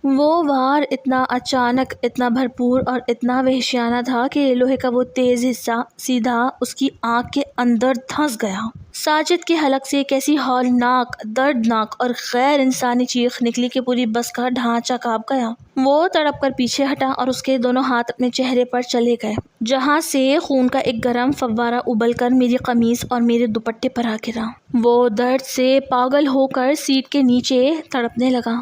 وہ وار اتنا اچانک، اتنا بھرپور اور اتنا وحشیانہ تھا کہ لوہے کا وہ تیز حصہ سیدھا اس کی آنکھ کے اندر دھنس گیا. ساجد کے حلق سے ایک ایسی ہولناک، دردناک اور غیر انسانی چیخ نکلی کہ پوری بس کا ڈھانچہ کانپ گیا. وہ تڑپ کر پیچھے ہٹا اور اس کے دونوں ہاتھ اپنے چہرے پر چلے گئے، جہاں سے خون کا ایک گرم فوارہ ابل کر میری قمیص اور میرے دوپٹے پر آ گرا. وہ درد سے پاگل ہو کر سیٹ کے نیچے تڑپنے لگا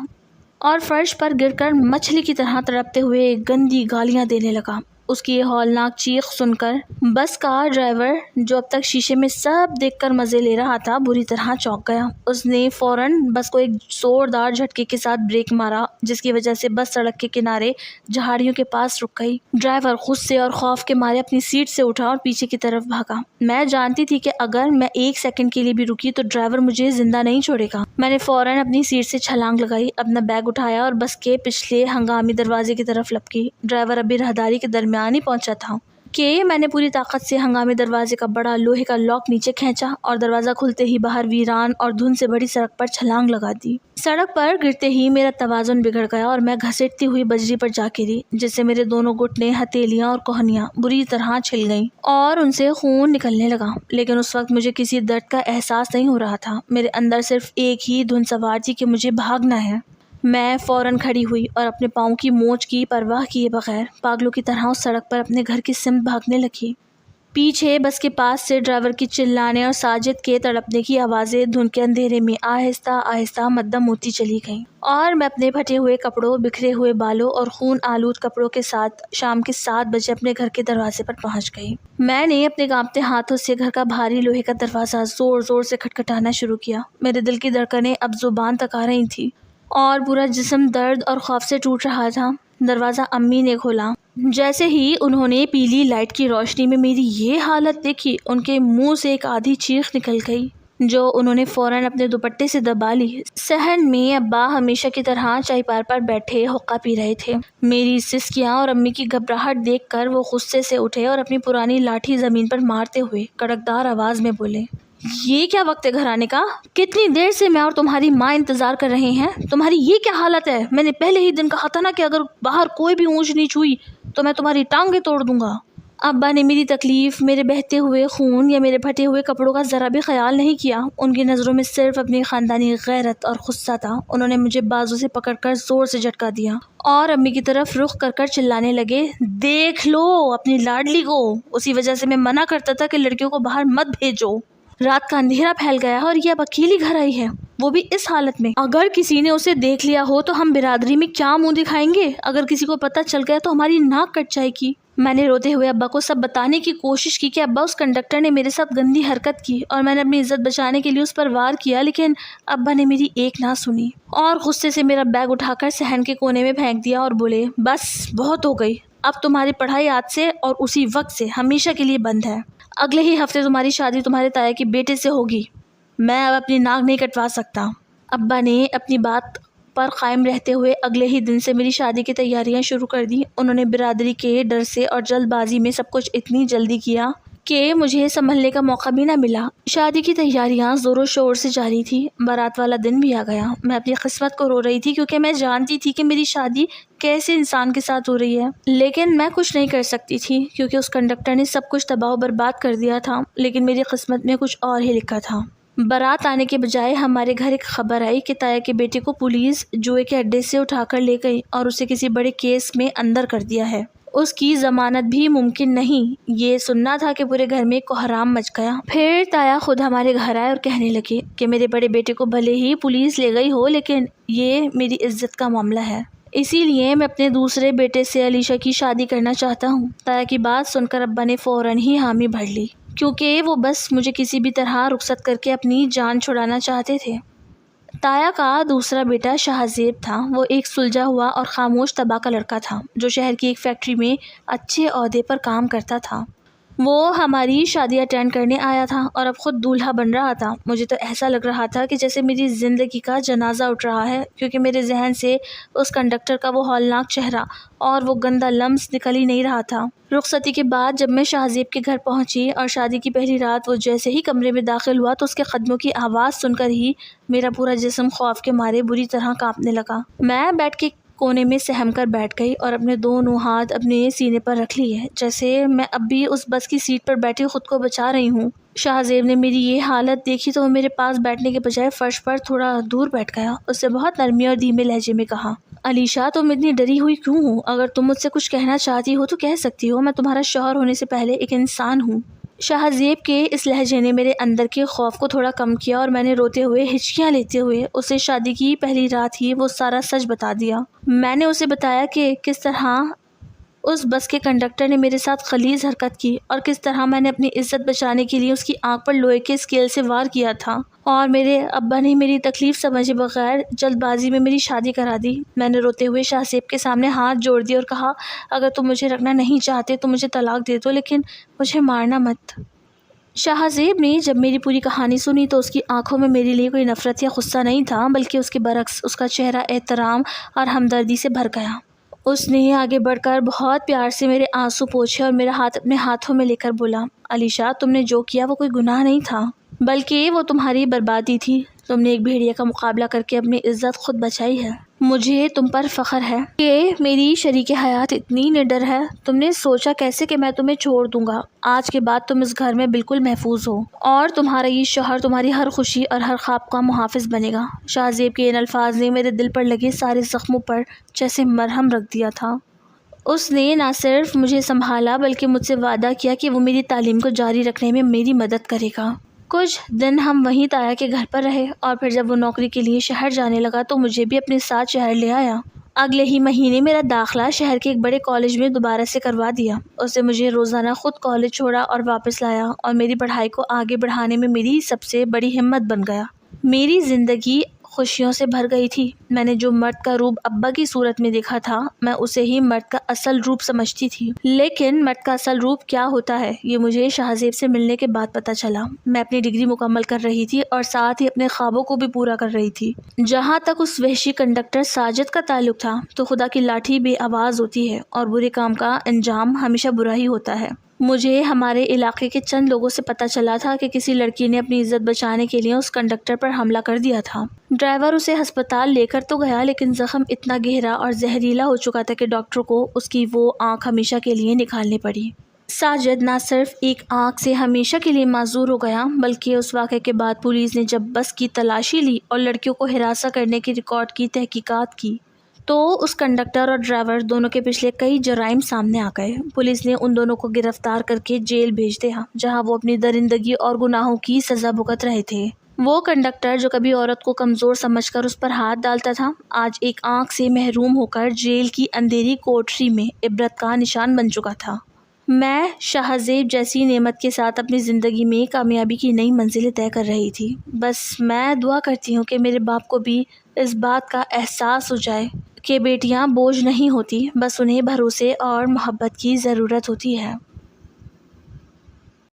اور فرش پر گر کر مچھلی کی طرح تڑپتے ہوئے گندی گالیاں دینے لگا. اس کی یہ ہولناک چیخ سن کر بس کا ڈرائیور، جو اب تک شیشے میں سب دیکھ کر مزے لے رہا تھا، بری طرح چونک گیا. اس نے فوراً بس کو ایک زوردار جھٹکے کے ساتھ بریک مارا، جس کی وجہ سے بس سڑک کے کنارے جھاڑیوں کے پاس رک گئی. ڈرائیور غصے اور خوف کے مارے اپنی سیٹ سے اٹھا اور پیچھے کی طرف بھاگا. میں جانتی تھی کہ اگر میں ایک سیکنڈ کے لیے بھی رکی تو ڈرائیور مجھے زندہ نہیں چھوڑے گا. میں نے فوراً اپنی سیٹ سے چھلانگ لگائی، اپنا بیگ اٹھایا اور بس کے پچھلے ہنگامی دروازے کی طرف لپکی. ڈرائیور ابھی راہداری کے درمیان ہی پہنچا تھا کہ میں نے پوری طاقت سے ہنگامی دروازے کا بڑا لوہے کا لاک نیچے کھینچا اور دروازہ کھلتے ہی باہر ویران اور دھند سے بڑی سڑک پر چھلانگ لگا دی. سڑک پر گرتے ہی میرا توازن بگڑ گیا اور میں گھسیٹتی ہوئی بجری پر جا گری، جس سے میرے دونوں گھٹنے، ہتھیلیاں اور کوہنیاں بری طرح چھل گئیں اور ان سے خون نکلنے لگا. لیکن اس وقت مجھے کسی درد کا احساس نہیں ہو رہا تھا. میرے اندر صرف ایک ہی دھن سوار تھی کہ مجھے بھاگنا ہے. میں فوراً کھڑی ہوئی اور اپنے پاؤں کی مونچھ کی پرواہ کیے بغیر پاگلوں کی طرح اس سڑک پر اپنے گھر کی سمت بھاگنے لگی. پیچھے بس کے پاس سے ڈرائیور کی چلانے اور ساجد کے تڑپنے کی آوازیں دھند کے اندھیرے میں آہستہ آہستہ مدھم ہوتی چلی گئیں، اور میں اپنے پھٹے ہوئے کپڑوں، بکھرے ہوئے بالوں اور خون آلود کپڑوں کے ساتھ شام کے 7 بجے اپنے گھر کے دروازے پر پہنچ گئی۔ میں نے اپنے کانپتے ہاتھوں سے گھر کا بھاری لوہے کا دروازہ زور زور سے کھٹکھٹانا شروع کیا۔ میرے دل کی دھڑکنیں اب زبان تک آ رہی تھیں اور پورا جسم درد اور خوف سے ٹوٹ رہا تھا۔ دروازہ امی نے کھولا۔ جیسے ہی انہوں نے پیلی لائٹ کی روشنی میں میری یہ حالت دیکھی، ان کے منہ سے ایک آدھی چیخ نکل گئی جو انہوں نے فوراً اپنے دوپٹے سے دبا لی۔ صحن میں ابا ہمیشہ کی طرح چائے پار پر بیٹھے حقہ پی رہے تھے۔ میری سسکیاں اور امی کی گھبراہٹ دیکھ کر وہ غصے سے اٹھے اور اپنی پرانی لاٹھی زمین پر مارتے ہوئے کڑکدار آواز میں بولے، یہ کیا وقت ہے گھر آنے کا؟ کتنی دیر سے میں اور تمہاری ماں انتظار کر رہے ہیں، تمہاری یہ کیا حالت ہے؟ میں نے پہلے ہی دن کہا تھا نا کہ اگر باہر کوئی بھی اونچ نیچ ہوئی تو میں تمہاری ٹانگیں توڑ دوں گا۔ ابا نے میری تکلیف، میرے بہتے ہوئے خون یا میرے پھٹے ہوئے کپڑوں کا ذرا بھی خیال نہیں کیا۔ ان کی نظروں میں صرف اپنی خاندانی غیرت اور غصہ تھا۔ انہوں نے مجھے بازو سے پکڑ کر زور سے جھٹکا دیا اور امی کی طرف رخ کر کر چلانے لگے، دیکھ لو اپنی لاڈلی کو، اسی وجہ سے میں منع کرتا تھا کہ لڑکیوں کو باہر مت بھیجو۔ رات کا اندھیرا پھیل گیا ہے اور یہ اب اکیلی گھر آئی ہے، وہ بھی اس حالت میں۔ اگر کسی نے اسے دیکھ لیا ہو تو ہم برادری میں کیا منہ دکھائیں گے؟ اگر کسی کو پتہ چل گیا تو ہماری ناک کٹ جائے گی۔ میں نے روتے ہوئے ابا کو سب بتانے کی کوشش کی کہ ابا، اس کنڈکٹر نے میرے ساتھ گندی حرکت کی اور میں نے اپنی عزت بچانے کے لیے اس پر وار کیا، لیکن ابا نے میری ایک نہ سنی اور غصے سے میرا بیگ اٹھا کر صحن کے کونے میں پھینک دیا اور بولے، بس بہت ہو گئی، اب تمہاری پڑھائی آج سے اور اسی وقت سے ہمیشہ کے لیے بند ہے۔ اگلے ہی ہفتے تمہاری شادی تمہارے تایا کے بیٹے سے ہوگی، میں اب اپنی ناک نہیں کٹوا سکتا۔ ابا نے اپنی بات پر قائم رہتے ہوئے اگلے ہی دن سے میری شادی کی تیاریاں شروع کر دی۔ انہوں نے برادری کے ڈر سے اور جلد بازی میں سب کچھ اتنی جلدی کیا کہ مجھے سنبھلنے کا موقع بھی نہ ملا۔ شادی کی تیاریاں زور و شور سے جاری تھی۔ بارات والا دن بھی آ گیا۔ میں اپنی قسمت کو رو رہی تھی کیونکہ میں جانتی تھی کہ میری شادی کیسے انسان کے ساتھ ہو رہی ہے، لیکن میں کچھ نہیں کر سکتی تھی کیونکہ اس کنڈکٹر نے سب کچھ تباہ و برباد کر دیا تھا۔ لیکن میری قسمت میں کچھ اور ہی لکھا تھا۔ بارات آنے کے بجائے ہمارے گھر ایک خبر آئی کہ تایا کے بیٹے کو پولیس جوئے کے اڈے سے اٹھا کر لے گئی اور اسے کسی بڑے کیس میں اندر کر دیا ہے۔ اس کی ضمانت بھی ممکن نہیں۔ یہ سننا تھا کہ پورے گھر میں کوہرام مچ گیا۔ پھر تایا خود ہمارے گھر آئے اور کہنے لگے کہ میرے بڑے بیٹے کو بھلے ہی پولیس لے گئی ہو، لیکن یہ میری عزت کا معاملہ ہے، اسی لیے میں اپنے دوسرے بیٹے سے علیشا کی شادی کرنا چاہتا ہوں۔ تایا کی بات سن کر ابا نے فوراً ہی حامی بھر لی کیونکہ وہ بس مجھے کسی بھی طرح رخصت کر کے اپنی جان چھڑانا چاہتے تھے۔ تایا کا دوسرا بیٹا شاہزیب تھا۔ وہ ایک سلجھا ہوا اور خاموش طبع کا لڑکا تھا جو شہر کی ایک فیکٹری میں اچھے عہدے پر کام کرتا تھا۔ وہ ہماری شادی اٹینڈ کرنے آیا تھا اور اب خود دولہا بن رہا تھا۔ مجھے تو ایسا لگ رہا تھا کہ جیسے میری زندگی کا جنازہ اٹھ رہا ہے، کیونکہ میرے ذہن سے اس کنڈکٹر کا وہ ہولناک چہرہ اور وہ گندا لمس نکل ہی نہیں رہا تھا۔ رخصتی کے بعد جب میں شاہزیب کے گھر پہنچی اور شادی کی پہلی رات وہ جیسے ہی کمرے میں داخل ہوا تو اس کے قدموں کی آواز سن کر ہی میرا پورا جسم خوف کے مارے بری طرح کانپنے لگا۔ میں بیٹھ کے کونے میں سہم کر بیٹھ گئی اور اپنے دونوں ہاتھ اپنے سینے پر رکھ لیے جیسے میں اب بھی اس بس کی سیٹ پر بیٹھی خود کو بچا رہی ہوں۔ شاہزیب نے میری یہ حالت دیکھی تو وہ میرے پاس بیٹھنے کے بجائے فرش پر تھوڑا دور بیٹھ گیا۔ اس سے بہت نرمی اور دھیمے لہجے میں کہا، علیشا، تم اتنی ڈری ہوئی کیوں ہو؟ اگر تم مجھ سے کچھ کہنا چاہتی ہو تو کہہ سکتی ہو، میں تمہارا شوہر ہونے سے پہلے ایک انسان ہوں۔ شاہزیب کے اس لہجے نے میرے اندر کے خوف کو تھوڑا کم کیا اور میں نے روتے ہوئے ہچکیاں لیتے ہوئے اسے شادی کی پہلی رات ہی وہ سارا سچ بتا دیا۔ میں نے اسے بتایا کہ کس طرح اس بس کے کنڈکٹر نے میرے ساتھ غلیظ حرکت کی اور کس طرح میں نے اپنی عزت بچانے کے لیے اس کی آنکھ پر لوہے کے اسکیل سے وار کیا تھا اور میرے ابا نے میری تکلیف سمجھے بغیر جلد بازی میں میری شادی کرا دی۔ میں نے روتے ہوئے شاہزیب کے سامنے ہاتھ جوڑ دیے اور کہا، اگر تم مجھے رکھنا نہیں چاہتے تو مجھے طلاق دے دو، لیکن مجھے مارنا مت۔ شاہزیب نے جب میری پوری کہانی سنی تو اس کی آنکھوں میں میرے لیے کوئی نفرت یا غصہ نہیں تھا، بلکہ اس کے برعکس اس کا چہرہ احترام اور ہمدردی سے بھر گیا۔ اس نے آگے بڑھ کر بہت پیار سے میرے آنسو پوچھے اور میرا ہاتھ اپنے ہاتھوں میں لے کر بولا، علیشا، تم نے جو کیا وہ کوئی گناہ نہیں تھا، بلکہ وہ تمہاری بربادی تھی۔ تم نے ایک بھیڑیا کا مقابلہ کر کے اپنی عزت خود بچائی ہے۔ مجھے تم پر فخر ہے کہ میری شریک حیات اتنی نڈر ہے۔ تم نے سوچا کیسے کہ میں تمہیں چھوڑ دوں گا؟ آج کے بعد تم اس گھر میں بالکل محفوظ ہو اور تمہارا یہ شوہر تمہاری ہر خوشی اور ہر خواب کا محافظ بنے گا۔ شاہزیب کے ان الفاظ نے میرے دل پر لگے سارے زخموں پر جیسے مرہم رکھ دیا تھا۔ اس نے نہ صرف مجھے سنبھالا بلکہ مجھ سے وعدہ کیا کہ وہ میری تعلیم کو جاری رکھنے میں میری مدد کرے گا۔ کچھ دن ہم وہیں تایا کے گھر پر رہے اور پھر جب وہ نوکری کے لیے شہر جانے لگا تو مجھے بھی اپنے ساتھ شہر لے آیا۔ اگلے ہی مہینے میرا داخلہ شہر کے ایک بڑے کالج میں دوبارہ سے کروا دیا۔ اس نے مجھے روزانہ خود کالج چھوڑا اور واپس لایا اور میری پڑھائی کو آگے بڑھانے میں میری سب سے بڑی ہمت بن گیا۔ میری زندگی خوشیوں سے بھر گئی تھی۔ میں نے جو مرد کا روپ ابا کی صورت میں دیکھا تھا میں اسے ہی مرد کا اصل روپ سمجھتی تھی، لیکن مرد کا اصل روپ کیا ہوتا ہے یہ مجھے شاہزیب سے ملنے کے بعد پتہ چلا۔ میں اپنی ڈگری مکمل کر رہی تھی اور ساتھ ہی اپنے خوابوں کو بھی پورا کر رہی تھی۔ جہاں تک اس وحشی کنڈکٹر ساجد کا تعلق تھا تو خدا کی لاٹھی بے آواز ہوتی ہے اور برے کام کا انجام ہمیشہ برا ہی ہوتا ہے۔ مجھے ہمارے علاقے کے چند لوگوں سے پتہ چلا تھا کہ کسی لڑکی نے اپنی عزت بچانے کے لیے اس کنڈکٹر پر حملہ کر دیا تھا۔ ڈرائیور اسے ہسپتال لے کر تو گیا لیکن زخم اتنا گہرا اور زہریلا ہو چکا تھا کہ ڈاکٹر کو اس کی وہ آنکھ ہمیشہ کے لیے نکالنی پڑی۔ ساجد نہ صرف ایک آنکھ سے ہمیشہ کے لیے معذور ہو گیا بلکہ اس واقعے کے بعد پولیس نے جب بس کی تلاشی لی اور لڑکیوں کو ہراساں کرنے کے ریکارڈ کی تحقیقات کی تو اس کنڈکٹر اور ڈرائیور دونوں کے پچھلے کئی جرائم سامنے آ گئے۔ پولیس نے ان دونوں کو گرفتار کر کے جیل بھیج دیا جہاں وہ اپنی درندگی اور گناہوں کی سزا بھگت رہے تھے۔ وہ کنڈکٹر جو کبھی عورت کو کمزور سمجھ کر اس پر ہاتھ ڈالتا تھا آج ایک آنکھ سے محروم ہو کر جیل کی اندھیری کوٹری میں عبرت کا نشان بن چکا تھا۔ میں شاہزیب جیسی نعمت کے ساتھ اپنی زندگی میں کامیابی کی نئی منزلیں طے کر رہی تھی۔ بس میں دعا کرتی ہوں کہ میرے باپ کو بھی اس بات کا احساس ہو جائے کہ بیٹیاں بوجھ نہیں ہوتی، بس انہیں بھروسے اور محبت کی ضرورت ہوتی ہے۔